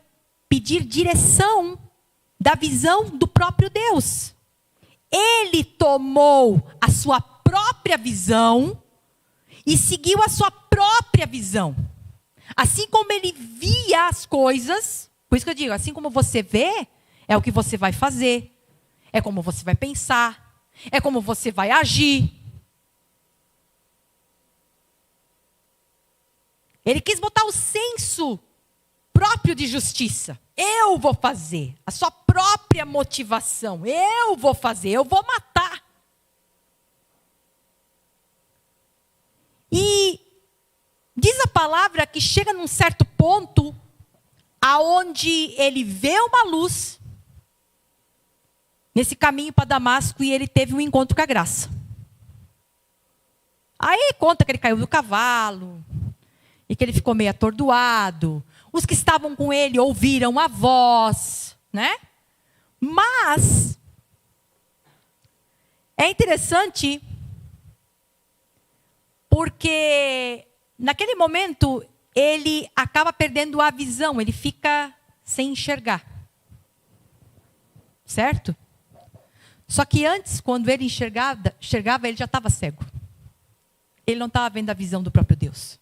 pedir direção da visão do próprio Deus. Ele tomou a sua própria visão e seguiu a sua própria visão. Assim como ele via as coisas, por isso que eu digo, assim como você vê, é o que você vai fazer, é como você vai pensar, é como você vai agir. Ele quis botar o senso próprio de justiça. Eu vou fazer. A sua própria motivação. Eu vou fazer, eu vou matar. E diz a palavra que chega num certo ponto aonde ele vê uma luz nesse caminho para Damasco e ele teve um encontro com a graça. Aí conta que ele caiu do cavalo e que ele ficou meio atordoado. Os que estavam com ele ouviram a voz, né? Mas é interessante porque naquele momento ele acaba perdendo a visão, ele fica sem enxergar. Certo? Só que antes, quando ele enxergava, ele já estava cego. Ele não estava vendo a visão do próprio Deus.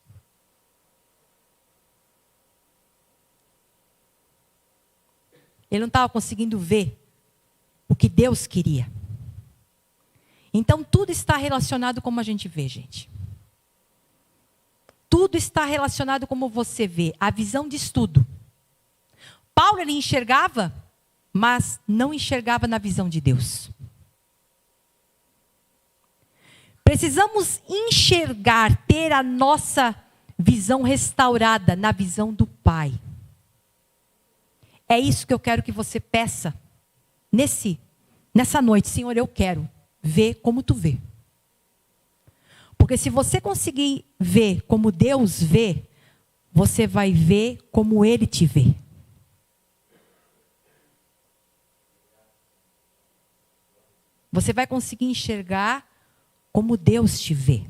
Ele não estava conseguindo ver o que Deus queria. Então, tudo está relacionado como a gente vê, gente. Tudo está relacionado como você vê. A visão diz tudo. Paulo, ele enxergava, mas não enxergava na visão de Deus. Precisamos enxergar, ter a nossa visão restaurada na visão do Pai. É isso que eu quero que você peça nessa noite. Senhor, eu quero ver como tu vê. Porque se você conseguir ver como Deus vê, você vai ver como Ele te vê. Você vai conseguir enxergar como Deus te vê.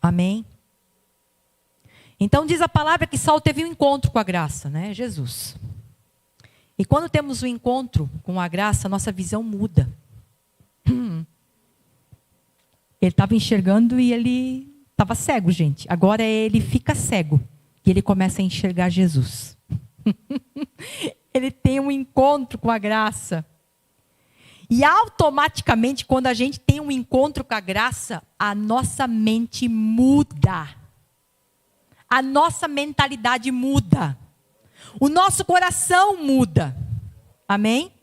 Amém? Então diz a palavra que Saulo teve um encontro com a graça, né? Jesus. E quando temos um encontro com a graça, nossa visão muda. Ele estava enxergando e ele estava cego, gente. Agora ele fica cego e ele começa a enxergar Jesus. Ele tem um encontro com a graça. E automaticamente, quando a gente tem um encontro com a graça, a nossa mente muda. A nossa mentalidade muda. O nosso coração muda. Amém?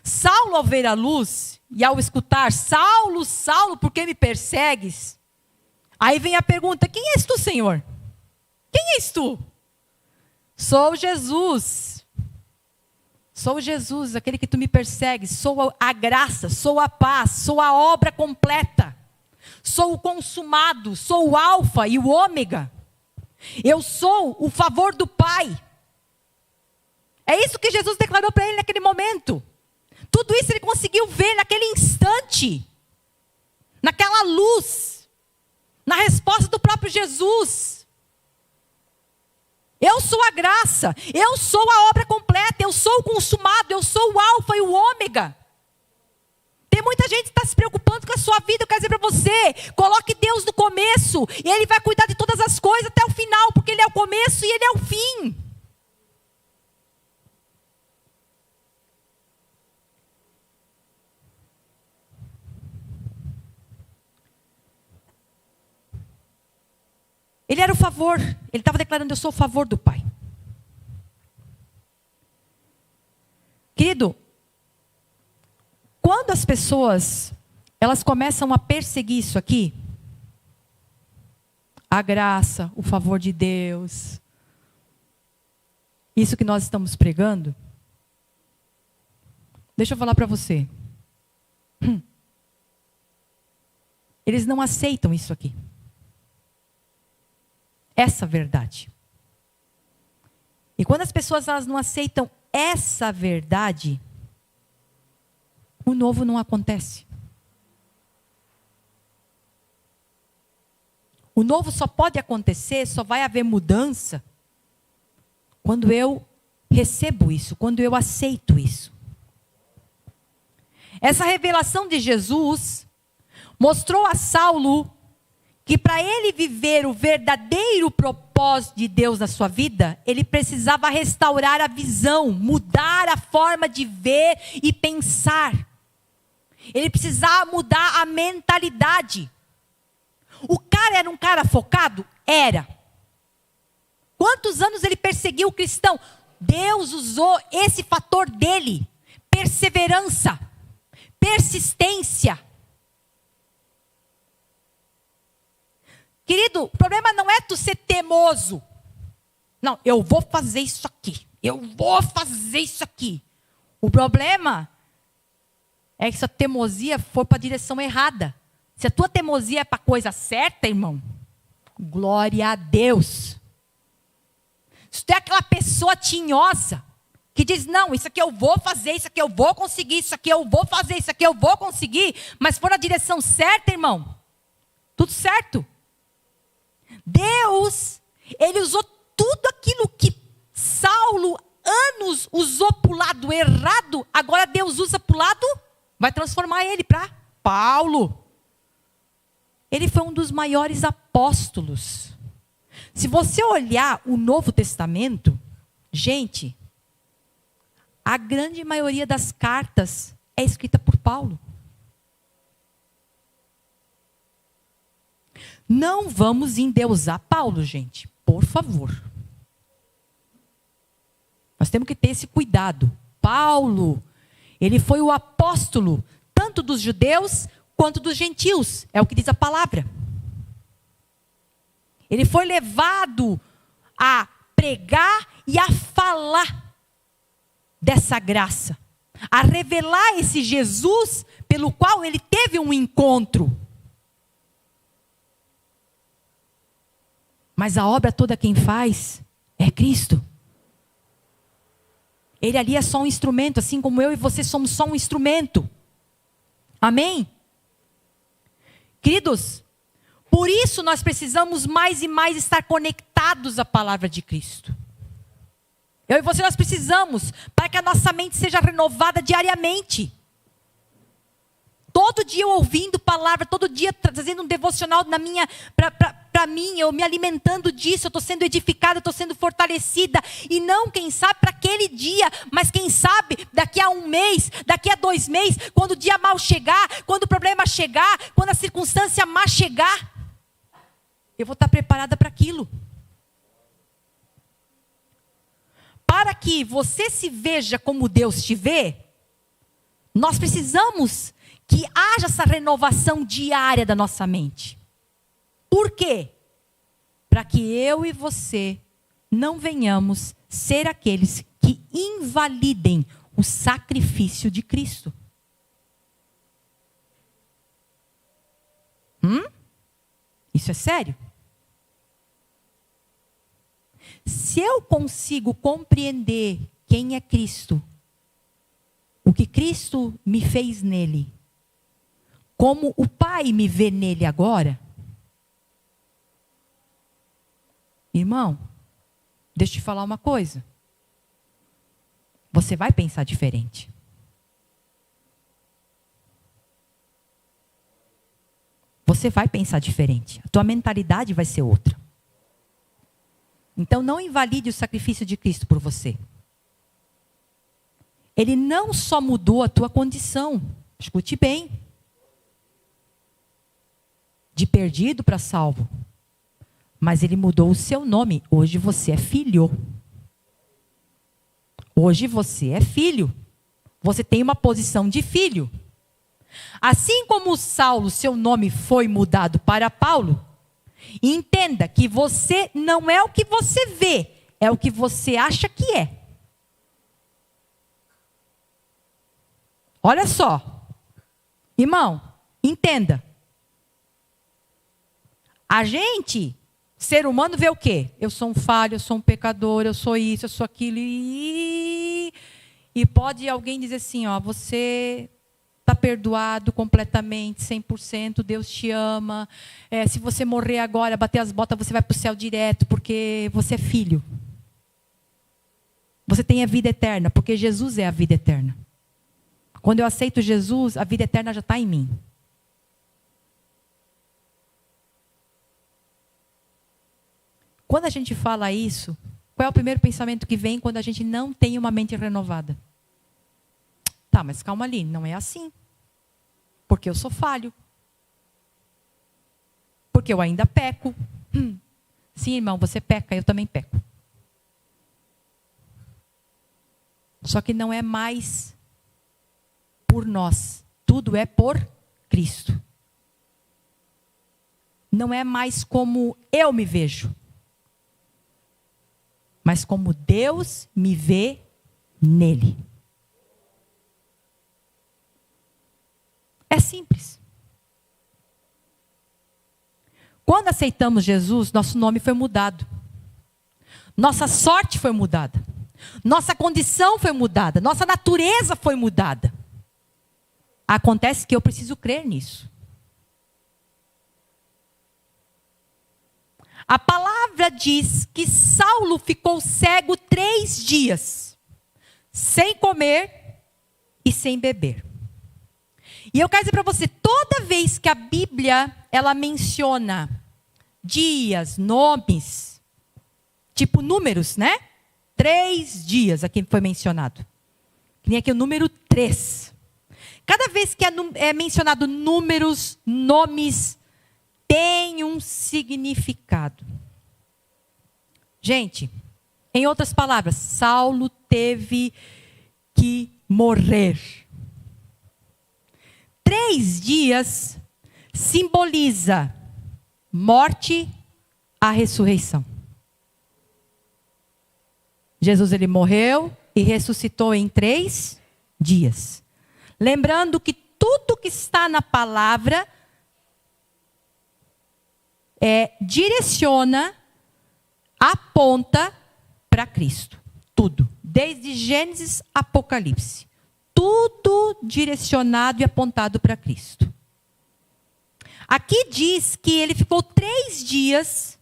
Saulo, ao ver a luz e ao escutar, Saulo, Saulo, por que me persegues? Aí vem a pergunta, quem és tu, Senhor? Quem és tu? Sou Jesus. Sou Jesus, aquele que tu me persegues. Sou a graça, sou a paz, sou a obra completa. Sou o consumado, sou o alfa e o ômega. Eu sou o favor do Pai. É isso que Jesus declarou para ele naquele momento. Tudo isso ele conseguiu ver naquele instante. Naquela luz. Na resposta do próprio Jesus. Eu sou a graça. Eu sou a obra completa. Eu sou o consumado. Eu sou o alfa e o ômega. Tem muita gente que está se preocupando com a sua vida. Eu quero dizer para você, coloque Deus no começo. E Ele vai cuidar de todas as coisas até o final. Porque Ele é o começo e Ele é o fim. Ele era o favor. Ele estava declarando, eu sou o favor do Pai. Querido, quando as pessoas, elas começam a perseguir isso aqui, a graça, o favor de Deus, isso que nós estamos pregando, deixa eu falar para você. Eles não aceitam isso aqui. Essa verdade. E quando as pessoas elas não aceitam essa verdade, o novo não acontece. O novo só pode acontecer, só vai haver mudança, quando eu recebo isso, quando eu aceito isso. Essa revelação de Jesus mostrou a Saulo que para ele viver o verdadeiro propósito de Deus na sua vida, ele precisava restaurar a visão, mudar a forma de ver e pensar. Ele precisava mudar a mentalidade. O cara era um cara focado? Era. Quantos anos ele perseguiu o cristão? Deus usou esse fator dele. Perseverança. Persistência. Querido, o problema não é tu ser teimoso. Não, eu vou fazer isso aqui. Eu vou fazer isso aqui. O problema é que se a teimosia for para a direção errada. Se a tua teimosia é para a coisa certa, irmão, glória a Deus. Se tu é aquela pessoa tinhosa, que diz, não, isso aqui eu vou fazer, isso aqui eu vou conseguir, isso aqui eu vou fazer, isso aqui eu vou conseguir, mas se for na direção certa, irmão, tudo certo. Deus, ele usou tudo aquilo que Saulo, anos, usou para o lado errado, agora Deus usa para o lado, vai transformar ele para Paulo. Ele foi um dos maiores apóstolos. Se você olhar o Novo Testamento, gente, a grande maioria das cartas é escrita por Paulo. Não vamos endeusar Paulo, gente, por favor. Nós temos que ter esse cuidado. Paulo, ele foi o apóstolo, tanto dos judeus quanto dos gentios, é o que diz a palavra. Ele foi levado a pregar e a falar dessa graça, a revelar esse Jesus pelo qual ele teve um encontro. Mas a obra toda quem faz é Cristo. Ele ali é só um instrumento, assim como eu e você somos só um instrumento. Amém? Queridos, por isso nós precisamos mais e mais estar conectados à palavra de Cristo. Eu e você nós precisamos, para que a nossa mente seja renovada diariamente. Todo dia eu ouvindo palavra, todo dia trazendo um devocional para mim, eu me alimentando disso, eu estou sendo edificada, eu estou sendo fortalecida. E não, quem sabe, para aquele dia, mas quem sabe, daqui a 1 mês, daqui a 2 meses, quando o dia mal chegar, quando o problema chegar, quando a circunstância má chegar, eu vou estar preparada para aquilo. Para que você se veja como Deus te vê, nós precisamos que haja essa renovação diária da nossa mente. Por quê? Para que eu e você não venhamos ser aqueles que invalidem o sacrifício de Cristo. Isso é sério? Se eu consigo compreender quem é Cristo, o que Cristo me fez nele, como o Pai me vê nele agora, irmão, deixa eu te falar uma coisa. Você vai pensar diferente. Você vai pensar diferente. A tua mentalidade vai ser outra. Então não invalide o sacrifício de Cristo por você. Ele não só mudou a tua condição, escute bem, de perdido para salvo, mas ele mudou o seu nome. Hoje você é filho. Hoje você é filho. Você tem uma posição de filho. Assim como Saulo, seu nome foi mudado para Paulo, entenda que você não é o que você vê, é o que você acha que é. Olha só, irmão, entenda. A gente, ser humano, vê o quê? Eu sou um falho, eu sou um pecador, eu sou isso, eu sou aquilo. E pode alguém dizer assim, ó, você está perdoado completamente, 100%, Deus te ama. Se você morrer agora, bater as botas, você vai para o céu direto, porque você é filho. você tem a vida eterna, porque Jesus é a vida eterna. Quando eu aceito Jesus, a vida eterna já está em mim. Quando a gente fala isso, qual é o primeiro pensamento que vem quando a gente não tem uma mente renovada? Tá, mas calma ali, não é assim. Porque eu sou falho. Porque eu ainda peco. Sim, irmão, você peca, eu também peco. Só que não é mais por nós. Tudo é por Cristo. Não é mais como eu me vejo, mas como Deus me vê nele. É simples. Quando aceitamos Jesus, nosso nome foi mudado. Nossa sorte foi mudada. Nossa condição foi mudada. Nossa natureza foi mudada. Acontece que eu preciso crer nisso. A palavra diz que Saulo ficou cego 3 dias, sem comer e sem beber. E eu quero dizer para você, toda vez que a Bíblia, ela menciona dias, nomes, tipo números, né? 3 dias aqui foi mencionado. Tem aqui o número 3. Cada vez que é mencionado números, nomes, tem um significado. Gente, em outras palavras, Saulo teve que morrer. 3 dias simboliza morte à ressurreição. Jesus, ele morreu e ressuscitou em 3 dias. Lembrando que tudo que está na palavra direciona, aponta para Cristo. Tudo. Desde Gênesis a Apocalipse. Tudo direcionado e apontado para Cristo. Aqui diz que ele ficou 3 dias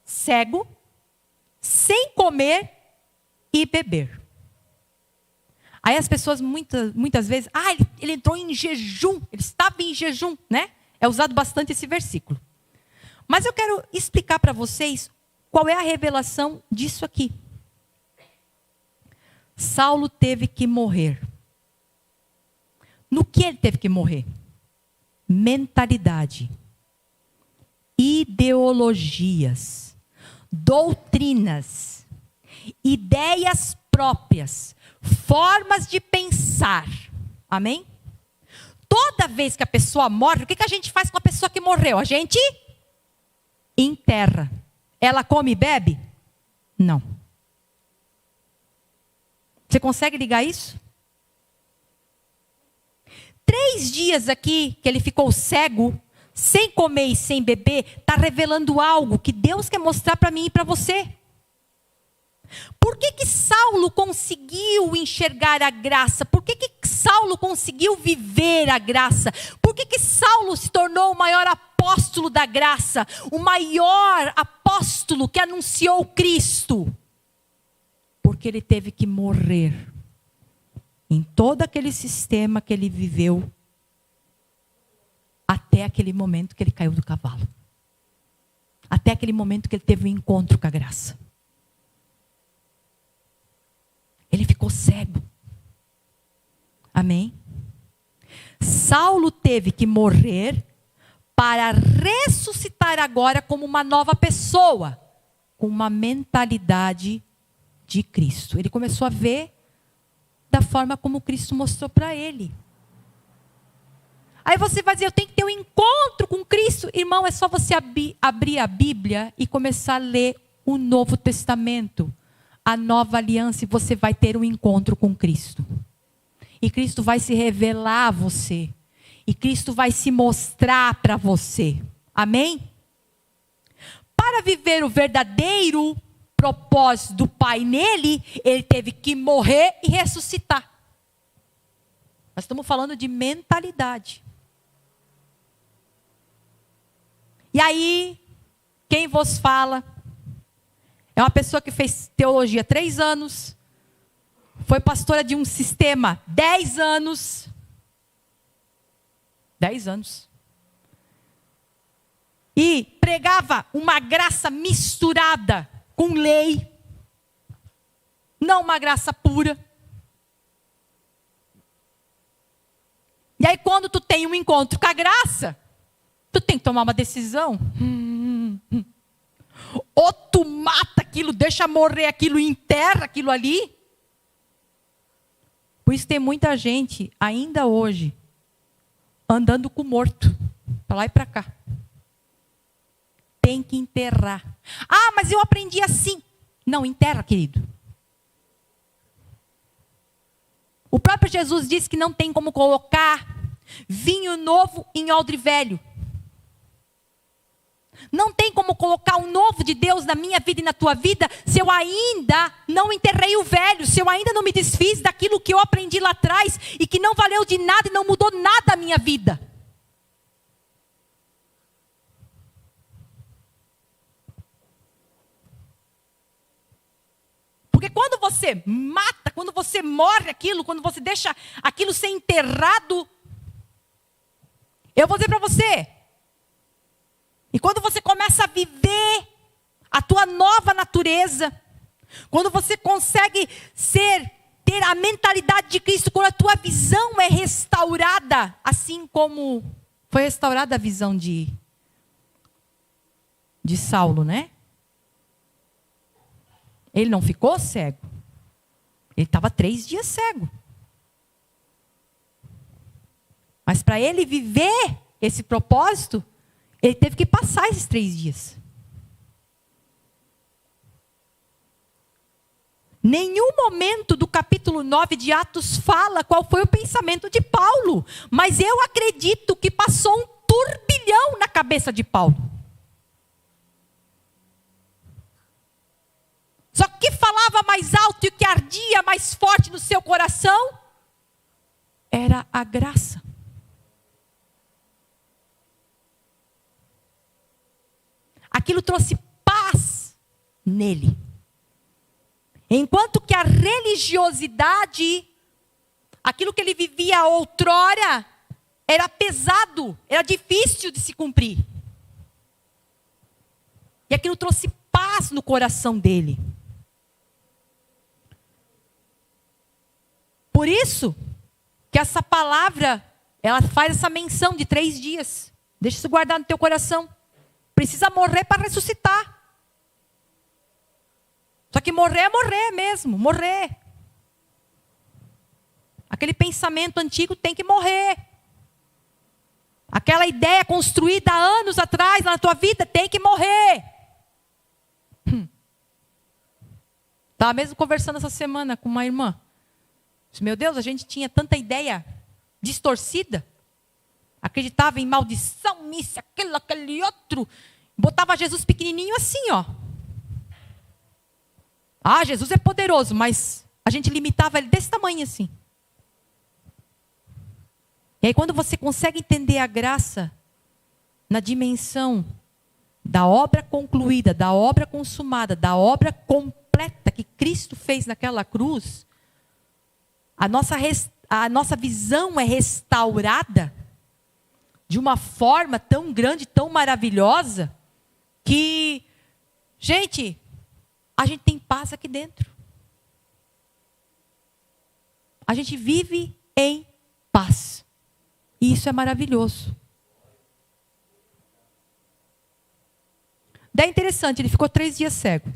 cego, sem comer e beber. Aí as pessoas muitas vezes, ele entrou em jejum, ele estava em jejum, né? É usado bastante esse versículo. Mas eu quero explicar para vocês qual é a revelação disso aqui. Saulo teve que morrer. No que ele teve que morrer? Mentalidade, ideologias, doutrinas, ideias próprias, formas de pensar. Amém? Toda vez que a pessoa morre, o que a gente faz com a pessoa que morreu? A gente enterra. Ela come e bebe? Não. Você consegue ligar isso? 3 dias aqui que ele ficou cego, sem comer e sem beber, está revelando algo que Deus quer mostrar para mim e para você. Por que Saulo conseguiu enxergar a graça? Por que Saulo conseguiu viver a graça? Por que Saulo se tornou o maior apóstolo da graça? O maior apóstolo que anunciou Cristo? Porque ele teve que morrer em todo aquele sistema que ele viveu, até aquele momento que ele caiu do cavalo. Até aquele momento que ele teve um encontro com a graça. Ele ficou cego. Amém? Saulo teve que morrer para ressuscitar agora como uma nova pessoa, com uma mentalidade de Cristo. Ele começou a ver da forma como Cristo mostrou para ele. Aí você vai dizer, eu tenho que ter um encontro com Cristo. Irmão, é só você abrir a Bíblia e começar a ler o Novo Testamento, a nova aliança, e você vai ter um encontro com Cristo. E Cristo vai se revelar a você. E Cristo vai se mostrar para você. Amém? Para viver o verdadeiro propósito do Pai nele, ele teve que morrer e ressuscitar. Nós estamos falando de mentalidade. E aí, quem vos fala é uma pessoa que fez teologia 3 anos, foi pastora de um sistema 10 anos. 10 anos. E pregava uma graça misturada com lei. Não uma graça pura. E aí quando tu tem um encontro com a graça, tu tem que tomar uma decisão. Ou tu mata aquilo, deixa morrer aquilo, enterra aquilo ali. Por isso tem muita gente, ainda hoje, andando com o morto, para lá e para cá. Tem que enterrar. Ah, mas eu aprendi assim. Não, enterra, querido. O próprio Jesus disse que não tem como colocar vinho novo em odre velho. Não tem como colocar o novo de Deus na minha vida e na tua vida se eu ainda não enterrei o velho, se eu ainda não me desfiz daquilo que eu aprendi lá atrás e que não valeu de nada e não mudou nada a minha vida. Porque quando você mata, quando você morre aquilo, quando você deixa aquilo ser enterrado, eu vou dizer para você, e quando você começa a viver a tua nova natureza, quando você consegue ter a mentalidade de Cristo, quando a tua visão é restaurada, assim como foi restaurada a visão de Saulo, né? Ele não ficou cego. Ele estava 3 dias cego. Mas para ele viver esse propósito, ele teve que passar esses 3 dias. Nenhum momento do capítulo 9 de Atos fala qual foi o pensamento de Paulo. Mas eu acredito que passou um turbilhão na cabeça de Paulo. Só que o que falava mais alto e o que ardia mais forte no seu coração era a graça. Aquilo trouxe paz nele. Enquanto que a religiosidade, aquilo que ele vivia outrora, era pesado, era difícil de se cumprir. E aquilo trouxe paz no coração dele. Por isso que essa palavra, ela faz essa menção de 3 dias. Deixa isso guardado no teu coração. Precisa morrer para ressuscitar. Só que morrer é morrer mesmo, morrer. Aquele pensamento antigo tem que morrer. Aquela ideia construída há anos atrás na tua vida tem que morrer. Estava mesmo conversando essa semana com uma irmã. Disse, meu Deus, a gente tinha tanta ideia distorcida. Acreditava em maldição, isso, aquilo, aquele outro. Botava Jesus pequenininho assim, ó. Ah, Jesus é poderoso, mas a gente limitava ele desse tamanho assim. E aí quando você consegue entender a graça na dimensão da obra concluída, da obra consumada, da obra completa que Cristo fez naquela cruz, a nossa visão é restaurada de uma forma tão grande, tão maravilhosa, que, gente, a gente tem paz aqui dentro. A gente vive em paz. E isso é maravilhoso. Daí é interessante, ele ficou 3 dias cego.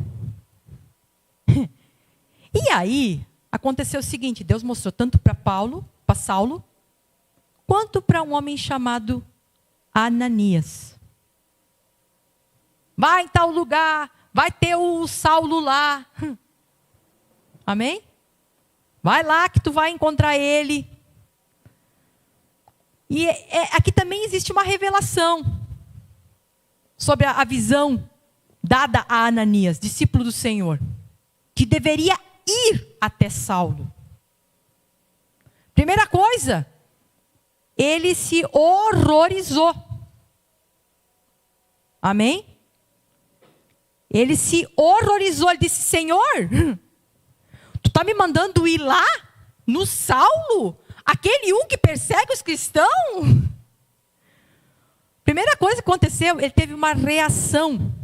E aí, aconteceu o seguinte, Deus mostrou tanto para Saulo, quanto para um homem chamado Ananias. Vai em tal lugar, vai ter o Saulo lá. Amém? Vai lá que tu vai encontrar ele. E aqui também existe uma revelação sobre a visão dada a Ananias, discípulo do Senhor, que deveria ir até Saulo. Primeira coisa, ele se horrorizou. Amém? Ele se horrorizou, ele disse, Senhor, tu está me mandando ir lá? No Saulo? Aquele que persegue os cristãos? Primeira coisa que aconteceu, ele teve uma reação.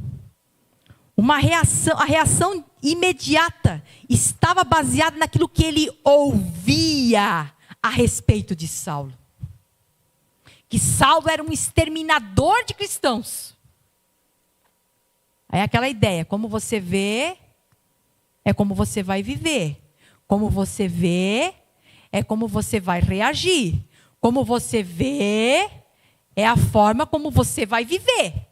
A reação imediata estava baseada naquilo que ele ouvia a respeito de Saulo. Que Saulo era um exterminador de cristãos. É aquela ideia, como você vê, é como você vai viver. Como você vê, é como você vai reagir. Como você vê, é a forma como você vai viver.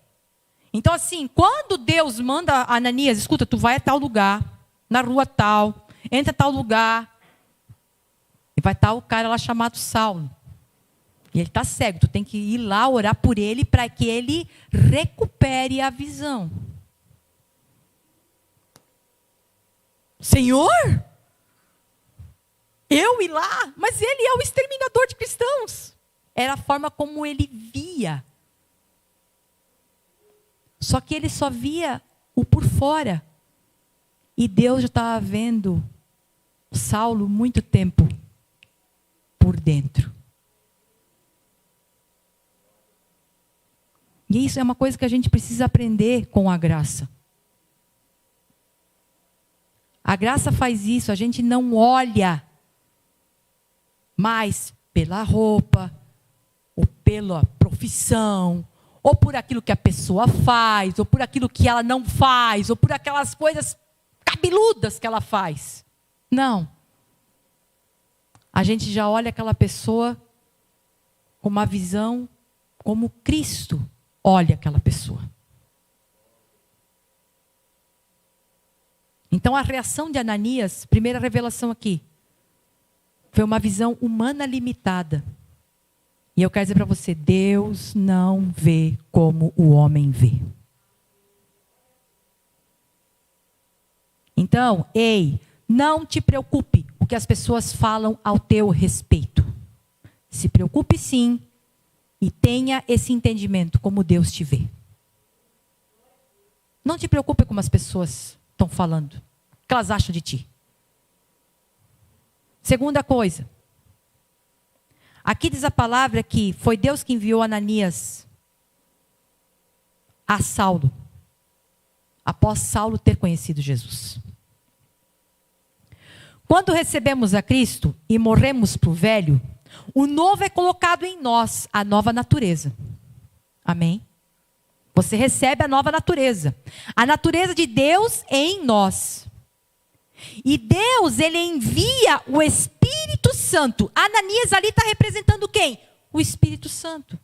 Então assim, quando Deus manda a Ananias, escuta, tu vai a tal lugar, na rua tal, entra a tal lugar, e vai estar o cara lá chamado Saulo. E ele está cego, tu tem que ir lá orar por ele para que ele recupere a visão. Senhor? Eu ir lá? Mas ele é o exterminador de cristãos. Era a forma como ele via. Só que ele só via o por fora. E Deus já estava vendo Saulo muito tempo por dentro. E isso é uma coisa que a gente precisa aprender com a graça. A graça faz isso, a gente não olha mais pela roupa, ou pela profissão, ou por aquilo que a pessoa faz, ou por aquilo que ela não faz, ou por aquelas coisas cabeludas que ela faz. Não. A gente já olha aquela pessoa com uma visão como Cristo olha aquela pessoa. Então a reação de Ananias, primeira revelação aqui, foi uma visão humana limitada. E eu quero dizer para você, Deus não vê como o homem vê. Então, não te preocupe o que as pessoas falam ao teu respeito. Se preocupe sim e tenha esse entendimento como Deus te vê. Não te preocupe como as pessoas estão falando, o que elas acham de ti. Segunda coisa. Aqui diz a palavra que foi Deus que enviou Ananias a Saulo, após Saulo ter conhecido Jesus. Quando recebemos a Cristo e morremos para o velho, o novo é colocado em nós, a nova natureza. Amém? Você recebe a nova natureza. A natureza de Deus em nós. E Deus, ele envia o Espírito Santo. Ananias ali está representando quem? O Espírito Santo.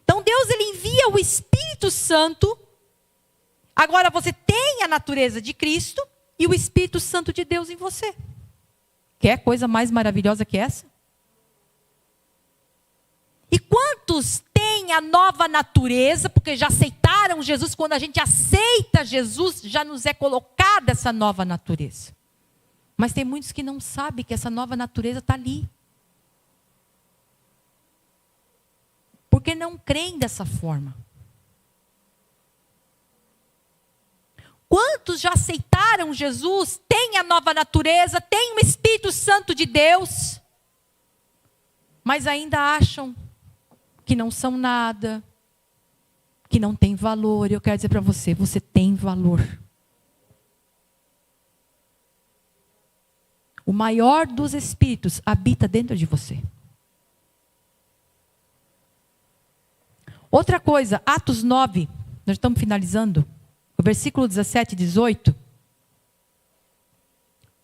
Então Deus, ele envia o Espírito Santo. Agora você tem a natureza de Cristo e o Espírito Santo de Deus em você. Quer coisa mais maravilhosa que essa? E quantos têm a nova natureza, porque já aceitaram Jesus? Quando a gente aceita Jesus, já nos é colocada essa nova natureza. Mas tem muitos que não sabem que essa nova natureza está ali. Porque não creem dessa forma. Quantos já aceitaram Jesus, têm a nova natureza, têm o Espírito Santo de Deus, mas ainda acham que não são nada, que não tem valor? Eu quero dizer para você, você tem valor. O maior dos Espíritos habita dentro de você. Outra coisa, Atos 9, nós estamos finalizando, o versículo 17 e 18,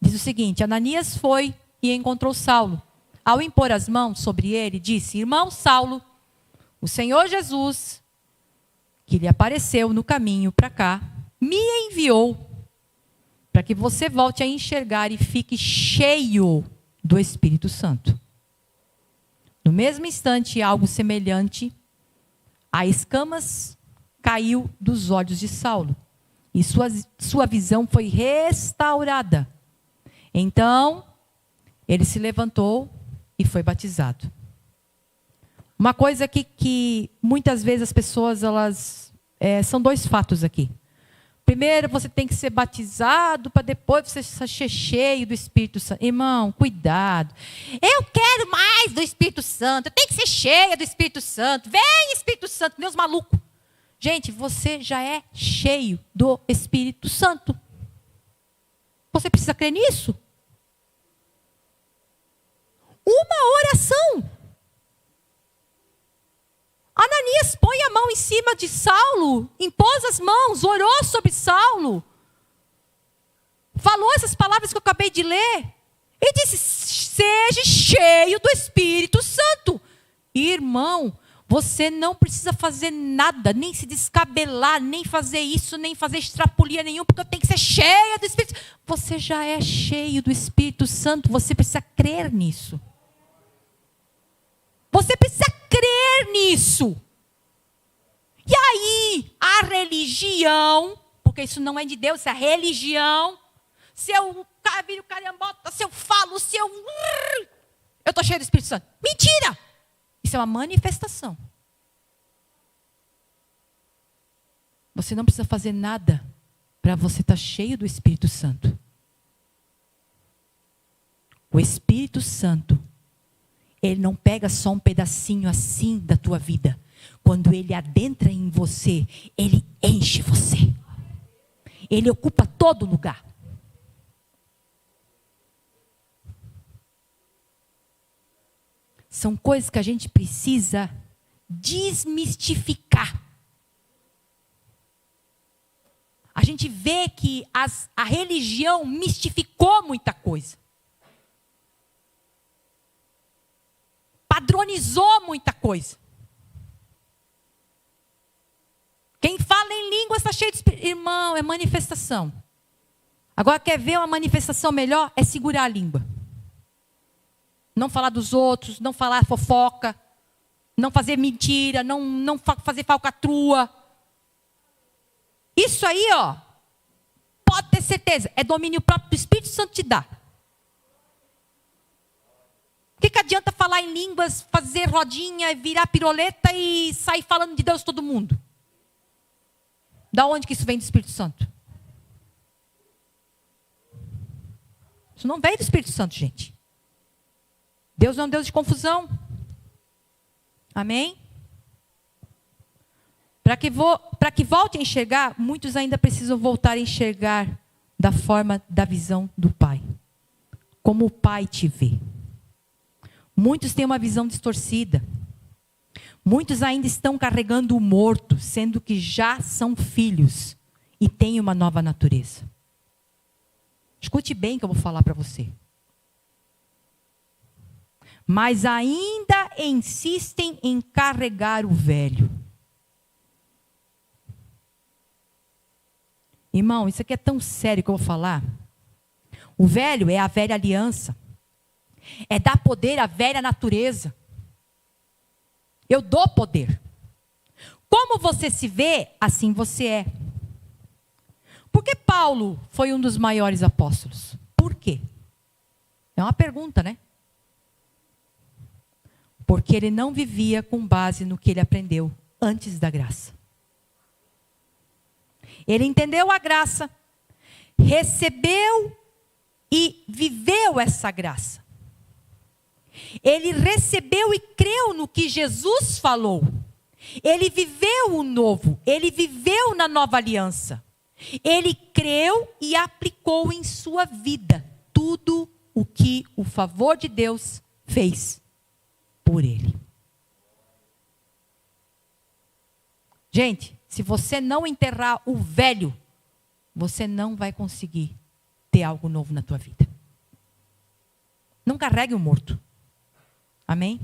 diz o seguinte: Ananias foi e encontrou Saulo. Ao impor as mãos sobre ele, disse: irmão Saulo, o Senhor Jesus, que lhe apareceu no caminho para cá, me enviou para que você volte a enxergar e fique cheio do Espírito Santo. No mesmo instante, algo semelhante a escamas caiu dos olhos de Saulo, e sua visão foi restaurada. Então, ele se levantou e foi batizado. Uma coisa que muitas vezes as pessoas, são dois fatos aqui. Primeiro você tem que ser batizado para depois você ser cheio do Espírito Santo. Irmão, cuidado. Eu quero mais do Espírito Santo. Eu tenho que ser cheia do Espírito Santo. Vem, Espírito Santo, meus malucos. Gente, você já é cheio do Espírito Santo. Você precisa crer nisso. Uma oração. Ananias põe a mão em cima de Saulo, impôs as mãos, orou sobre Saulo, falou essas palavras que eu acabei de ler, e disse: seja cheio do Espírito Santo. Irmão, você não precisa fazer nada, nem se descabelar, nem fazer isso, nem fazer extrapolia nenhum, porque eu tenho que ser cheia do Espírito Santo. Você já é cheio do Espírito Santo, você precisa crer nisso. Você precisa crer nisso. E aí, a religião, porque isso não é de Deus, isso é a religião. Se eu viro carambota, se eu falo, se eu estou cheio do Espírito Santo. Mentira! Isso é uma manifestação. Você não precisa fazer nada para você estar cheio do Espírito Santo. O Espírito Santo, ele não pega só um pedacinho assim da tua vida. Quando ele adentra em você, ele enche você. Ele ocupa todo lugar. São coisas que a gente precisa desmistificar. A gente vê que a religião mistificou muita coisa. Padronizou muita coisa. Quem fala em língua está cheio de espírito. Irmão, é manifestação. Agora, quer ver uma manifestação melhor? É segurar a língua. Não falar dos outros, não falar fofoca, não fazer mentira, não fazer falcatrua. Isso aí, ó, pode ter certeza, é domínio próprio do Espírito Santo te dá. O que adianta falar em línguas, fazer rodinha, virar piroleta e sair falando de Deus todo mundo? Da onde que isso vem do Espírito Santo? Isso não vem do Espírito Santo, gente. Deus não é um Deus de confusão. Amém? Para que volte a enxergar, muitos ainda precisam voltar a enxergar da forma da visão do Pai. Como o Pai te vê. Muitos têm uma visão distorcida. Muitos ainda estão carregando o morto, sendo que já são filhos e têm uma nova natureza. Escute bem o que eu vou falar para você. Mas ainda insistem em carregar o velho. Irmão, isso aqui é tão sério que eu vou falar. O velho é a velha aliança. É dar poder à velha natureza. Eu dou poder. Como você se vê, assim você é. Por que Paulo foi um dos maiores apóstolos? Por quê? É uma pergunta, né? Porque ele não vivia com base no que ele aprendeu antes da graça. Ele entendeu a graça, recebeu e viveu essa graça. Ele recebeu e creu no que Jesus falou. Ele viveu o novo, ele viveu na nova aliança. Ele creu e aplicou em sua vida tudo o que o favor de Deus fez por ele. Gente, se você não enterrar o velho, você não vai conseguir ter algo novo na tua vida. Não carregue o morto. Amém?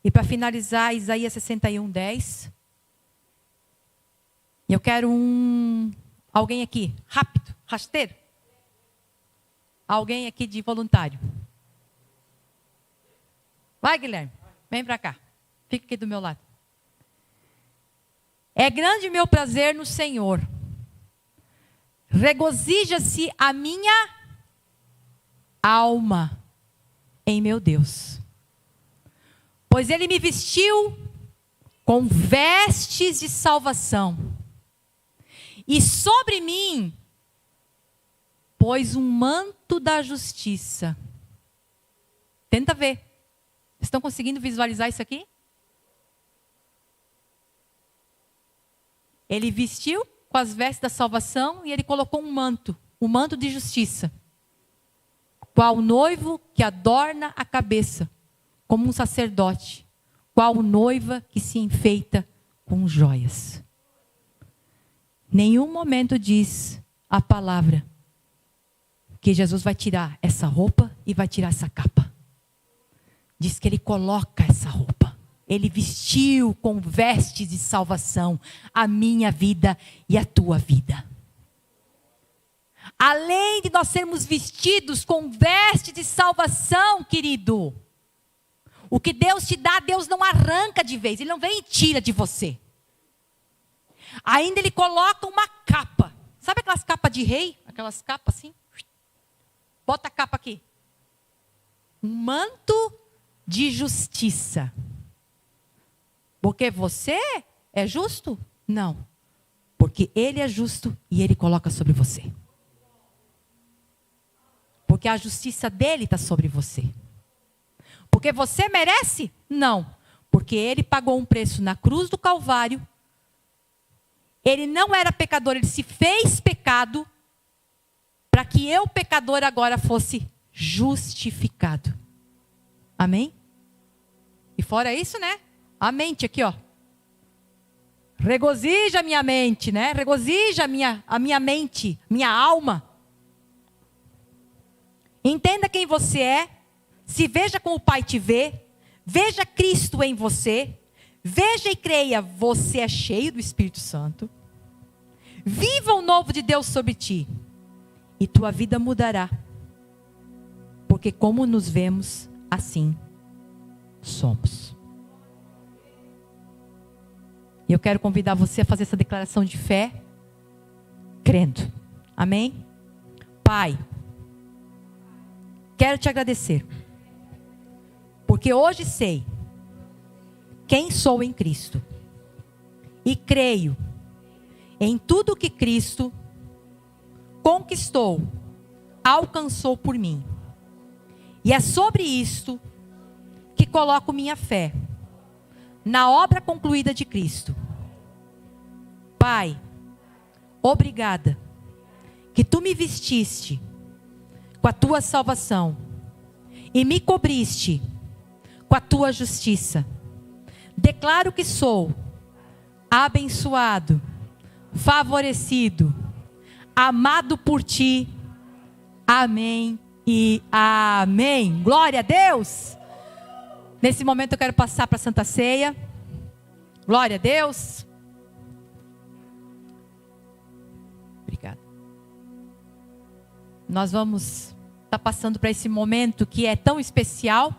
E para finalizar, Isaías 61:10. Eu quero alguém aqui, rápido, rasteiro. Alguém aqui de voluntário. Vai, Guilherme, vem para cá. Fica aqui do meu lado. É grande o meu prazer no Senhor. Regozija-se a minha alma em meu Deus. Pois ele me vestiu com vestes de salvação e sobre mim pôs um manto da justiça. Tenta ver. Estão conseguindo visualizar isso aqui? Ele vestiu com as vestes da salvação e ele colocou um manto de justiça, qual o noivo que adorna a cabeça, como um sacerdote, qual noiva que se enfeita com joias. Nenhum momento diz a palavra que Jesus vai tirar essa roupa e vai tirar essa capa. Diz que ele coloca essa roupa. Ele vestiu com vestes de salvação a minha vida e a tua vida. Além de nós sermos vestidos com vestes de salvação, querido, o que Deus te dá, Deus não arranca de vez. Ele não vem e tira de você. Ainda ele coloca uma capa. Sabe aquelas capas de rei? Aquelas capas assim? Bota a capa aqui. Um manto de justiça. Porque você é justo? Não. Porque ele é justo e ele coloca sobre você. Porque a justiça dele está sobre você. Porque você merece? Não. Porque ele pagou um preço na cruz do Calvário. Ele não era pecador, ele se fez pecado para que eu, pecador, agora fosse justificado. Amém? E fora isso, né? A mente aqui, ó. Regozija a minha mente, né? Regozija a minha mente, minha alma. Entenda quem você é. Se veja como o Pai te vê. Veja Cristo em você. Veja e creia, você é cheio do Espírito Santo. Viva o novo de Deus sobre ti. E tua vida mudará. Porque como nos vemos, assim somos. E eu quero convidar você a fazer essa declaração de fé, crendo. Amém? Pai, quero te agradecer. Porque hoje sei quem sou em Cristo. E creio em tudo que Cristo conquistou, alcançou por mim. E é sobre isto que coloco minha fé, na obra concluída de Cristo. Pai, obrigada, que tu me vestiste com a tua salvação, e me cobriste com a tua justiça. Declaro que sou abençoado, favorecido, amado por ti. Amém e amém. Glória a Deus. Nesse momento eu quero passar para a Santa Ceia. Glória a Deus. Obrigada. Nós vamos estar passando para esse momento que é tão especial,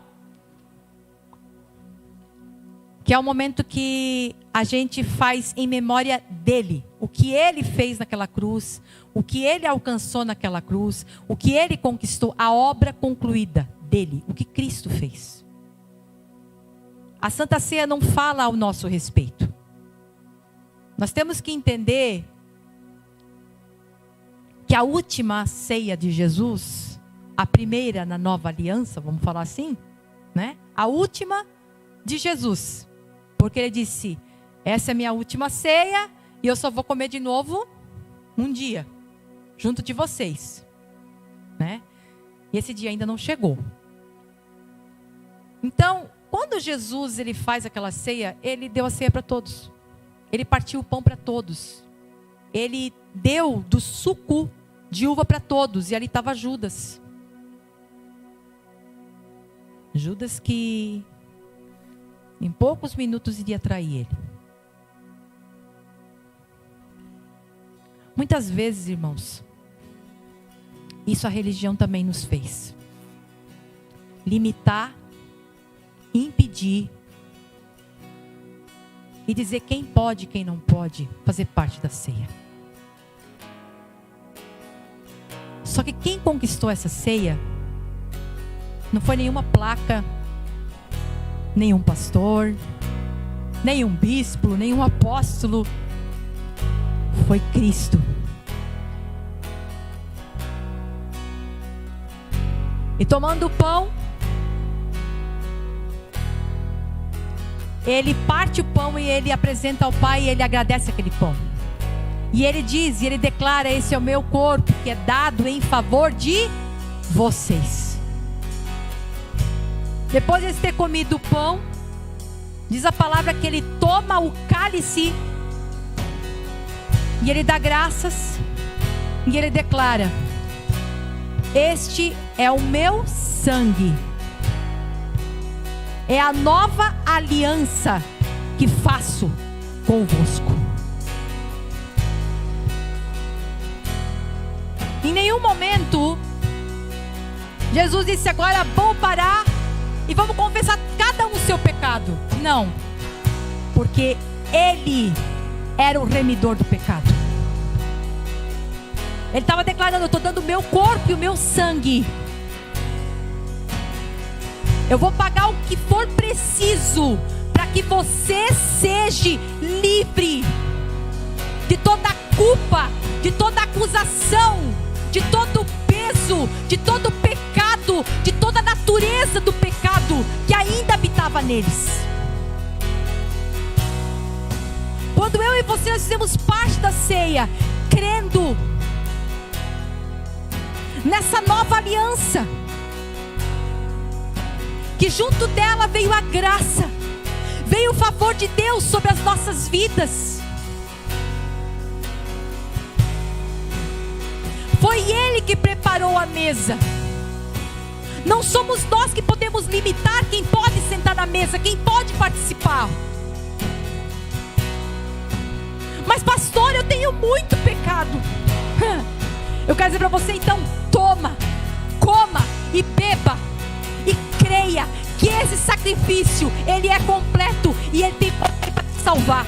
que é o momento que a gente faz em memória dele. O que ele fez naquela cruz, o que ele alcançou naquela cruz, o que ele conquistou, a obra concluída dele, o que Cristo fez. A Santa Ceia não fala ao nosso respeito. Nós temos que entender que a última ceia de Jesus, a primeira na nova aliança, vamos falar assim, né? A última de Jesus. Porque ele disse, essa é a minha última ceia e eu só vou comer de novo um dia, junto de vocês, né? E esse dia ainda não chegou. Então, quando Jesus ele faz aquela ceia, ele deu a ceia para todos. Ele partiu o pão para todos. Ele deu do suco de uva para todos. E ali estava Judas. Judas que em poucos minutos iria trair ele. Muitas vezes, irmãos, isso a religião também nos fez. Limitar, impedir e dizer quem pode e quem não pode fazer parte da ceia. Só que quem conquistou essa ceia não foi nenhuma placa, nenhum pastor, nenhum bispo, nenhum apóstolo. foi Cristo. E tomando o pão, ele parte o pão e ele apresenta ao Pai e ele agradece aquele pão. E ele diz, e ele declara: esse é o meu corpo que é dado em favor de vocês. Depois de ter comido o pão, diz a palavra que ele toma o cálice e ele dá graças e ele declara: este é o meu sangue, é a nova aliança que faço convosco. Em nenhum momento Jesus disse: agora vamos parar e vamos confessar cada um o seu pecado. Não, porque Ele era o remidor do pecado. Ele estava declarando: eu estou dando o meu corpo e o meu sangue. Eu vou pagar o que for preciso para que você seja livre de toda culpa, de toda acusação, de todo peso, de todo pecado, de toda a natureza do pecado que ainda habitava neles. Quando eu e você nós fizemos parte da ceia, crendo nessa nova aliança, que junto dela veio a graça, veio o favor de Deus sobre as nossas vidas. Foi Ele que preparou a mesa. Não somos nós que podemos limitar quem pode sentar na mesa, quem pode participar. Mas pastor, eu tenho muito pecado. Eu quero dizer para você, então, toma, coma e beba. E creia que esse sacrifício, ele é completo e ele tem poder para te salvar.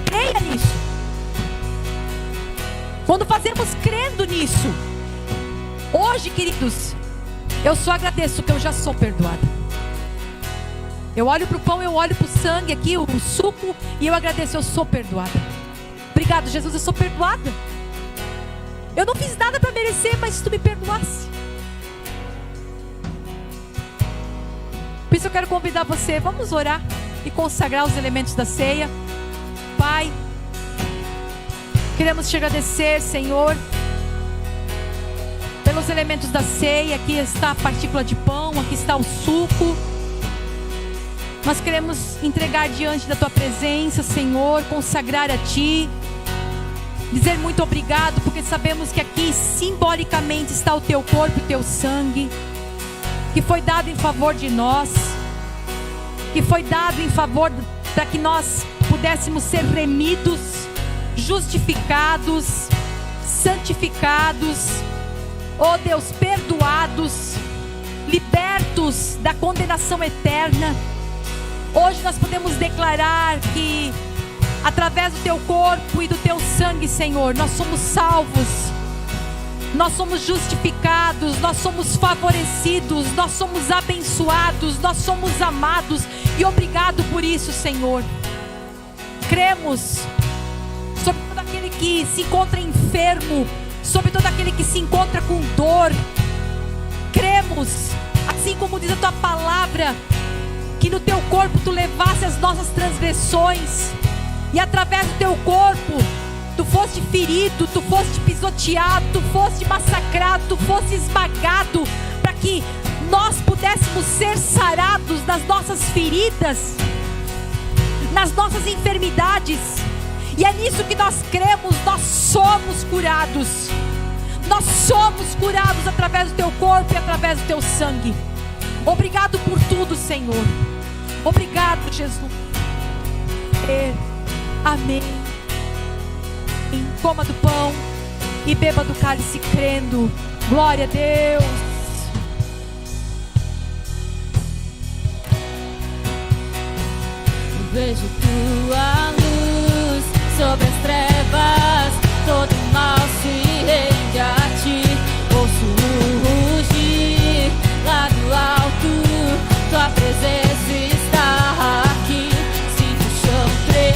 Creia nisso. Quando fazemos crendo nisso, hoje, queridos, eu só agradeço que eu já sou perdoada. Eu olho para o pão, eu olho para o sangue aqui, o suco, e eu agradeço, eu sou perdoada. Obrigado, Jesus, eu sou perdoada. Eu não fiz nada para merecer, mas tu me perdoasse. Por isso eu quero convidar você, vamos orar e consagrar os elementos da ceia. Pai, queremos te agradecer, Senhor, pelos elementos da ceia. Aqui está a partícula de pão, aqui está o suco. Nós queremos entregar diante da tua presença, Senhor, consagrar a ti, dizer muito obrigado, porque sabemos que aqui simbolicamente está o teu corpo e o teu sangue, que foi dado em favor de nós, que foi dado em favor para que nós pudéssemos ser remidos, justificados, santificados, oh Deus, perdoados, libertos da condenação eterna. Hoje nós podemos declarar que através do teu corpo e do teu sangue, Senhor, nós somos salvos, nós somos justificados, nós somos favorecidos, nós somos abençoados, nós somos amados. E obrigado por isso, Senhor. Cremos sobre todo aquele que se encontra enfermo, sobre todo aquele que se encontra com dor. Cremos, assim como diz a tua palavra, que no teu corpo tu levasse as nossas transgressões, e através do teu corpo tu foste ferido, tu foste pisoteado, tu foste massacrado, tu foste esmagado, para que nós pudéssemos ser sarados nas nossas feridas, nas nossas enfermidades. E é nisso que nós cremos, nós somos curados. Nós somos curados através do teu corpo e através do teu sangue. Obrigado por tudo, Senhor. Obrigado, Jesus. Amém. Coma do pão e beba do cálice crendo. Glória a Deus. Vejo tua luz sobre as trevas, todo mal se rende a ti. Ouço o rugir lá do alto, tua presença está aqui. Sinto o chão tremer.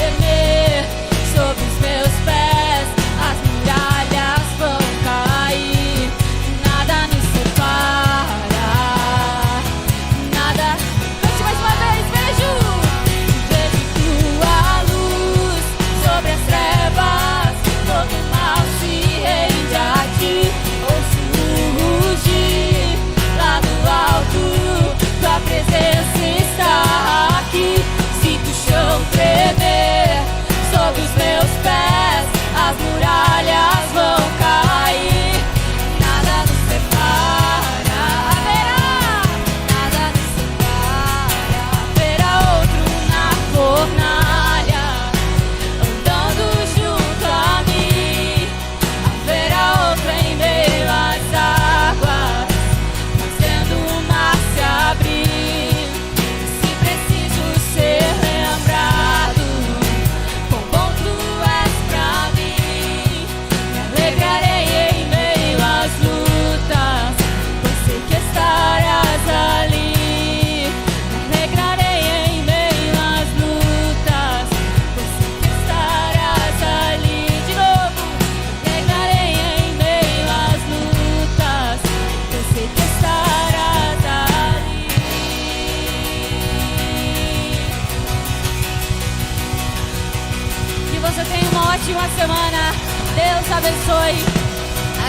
ótima semana. Deus abençoe.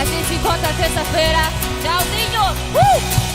A gente se encontra terça-feira. Tchauzinho.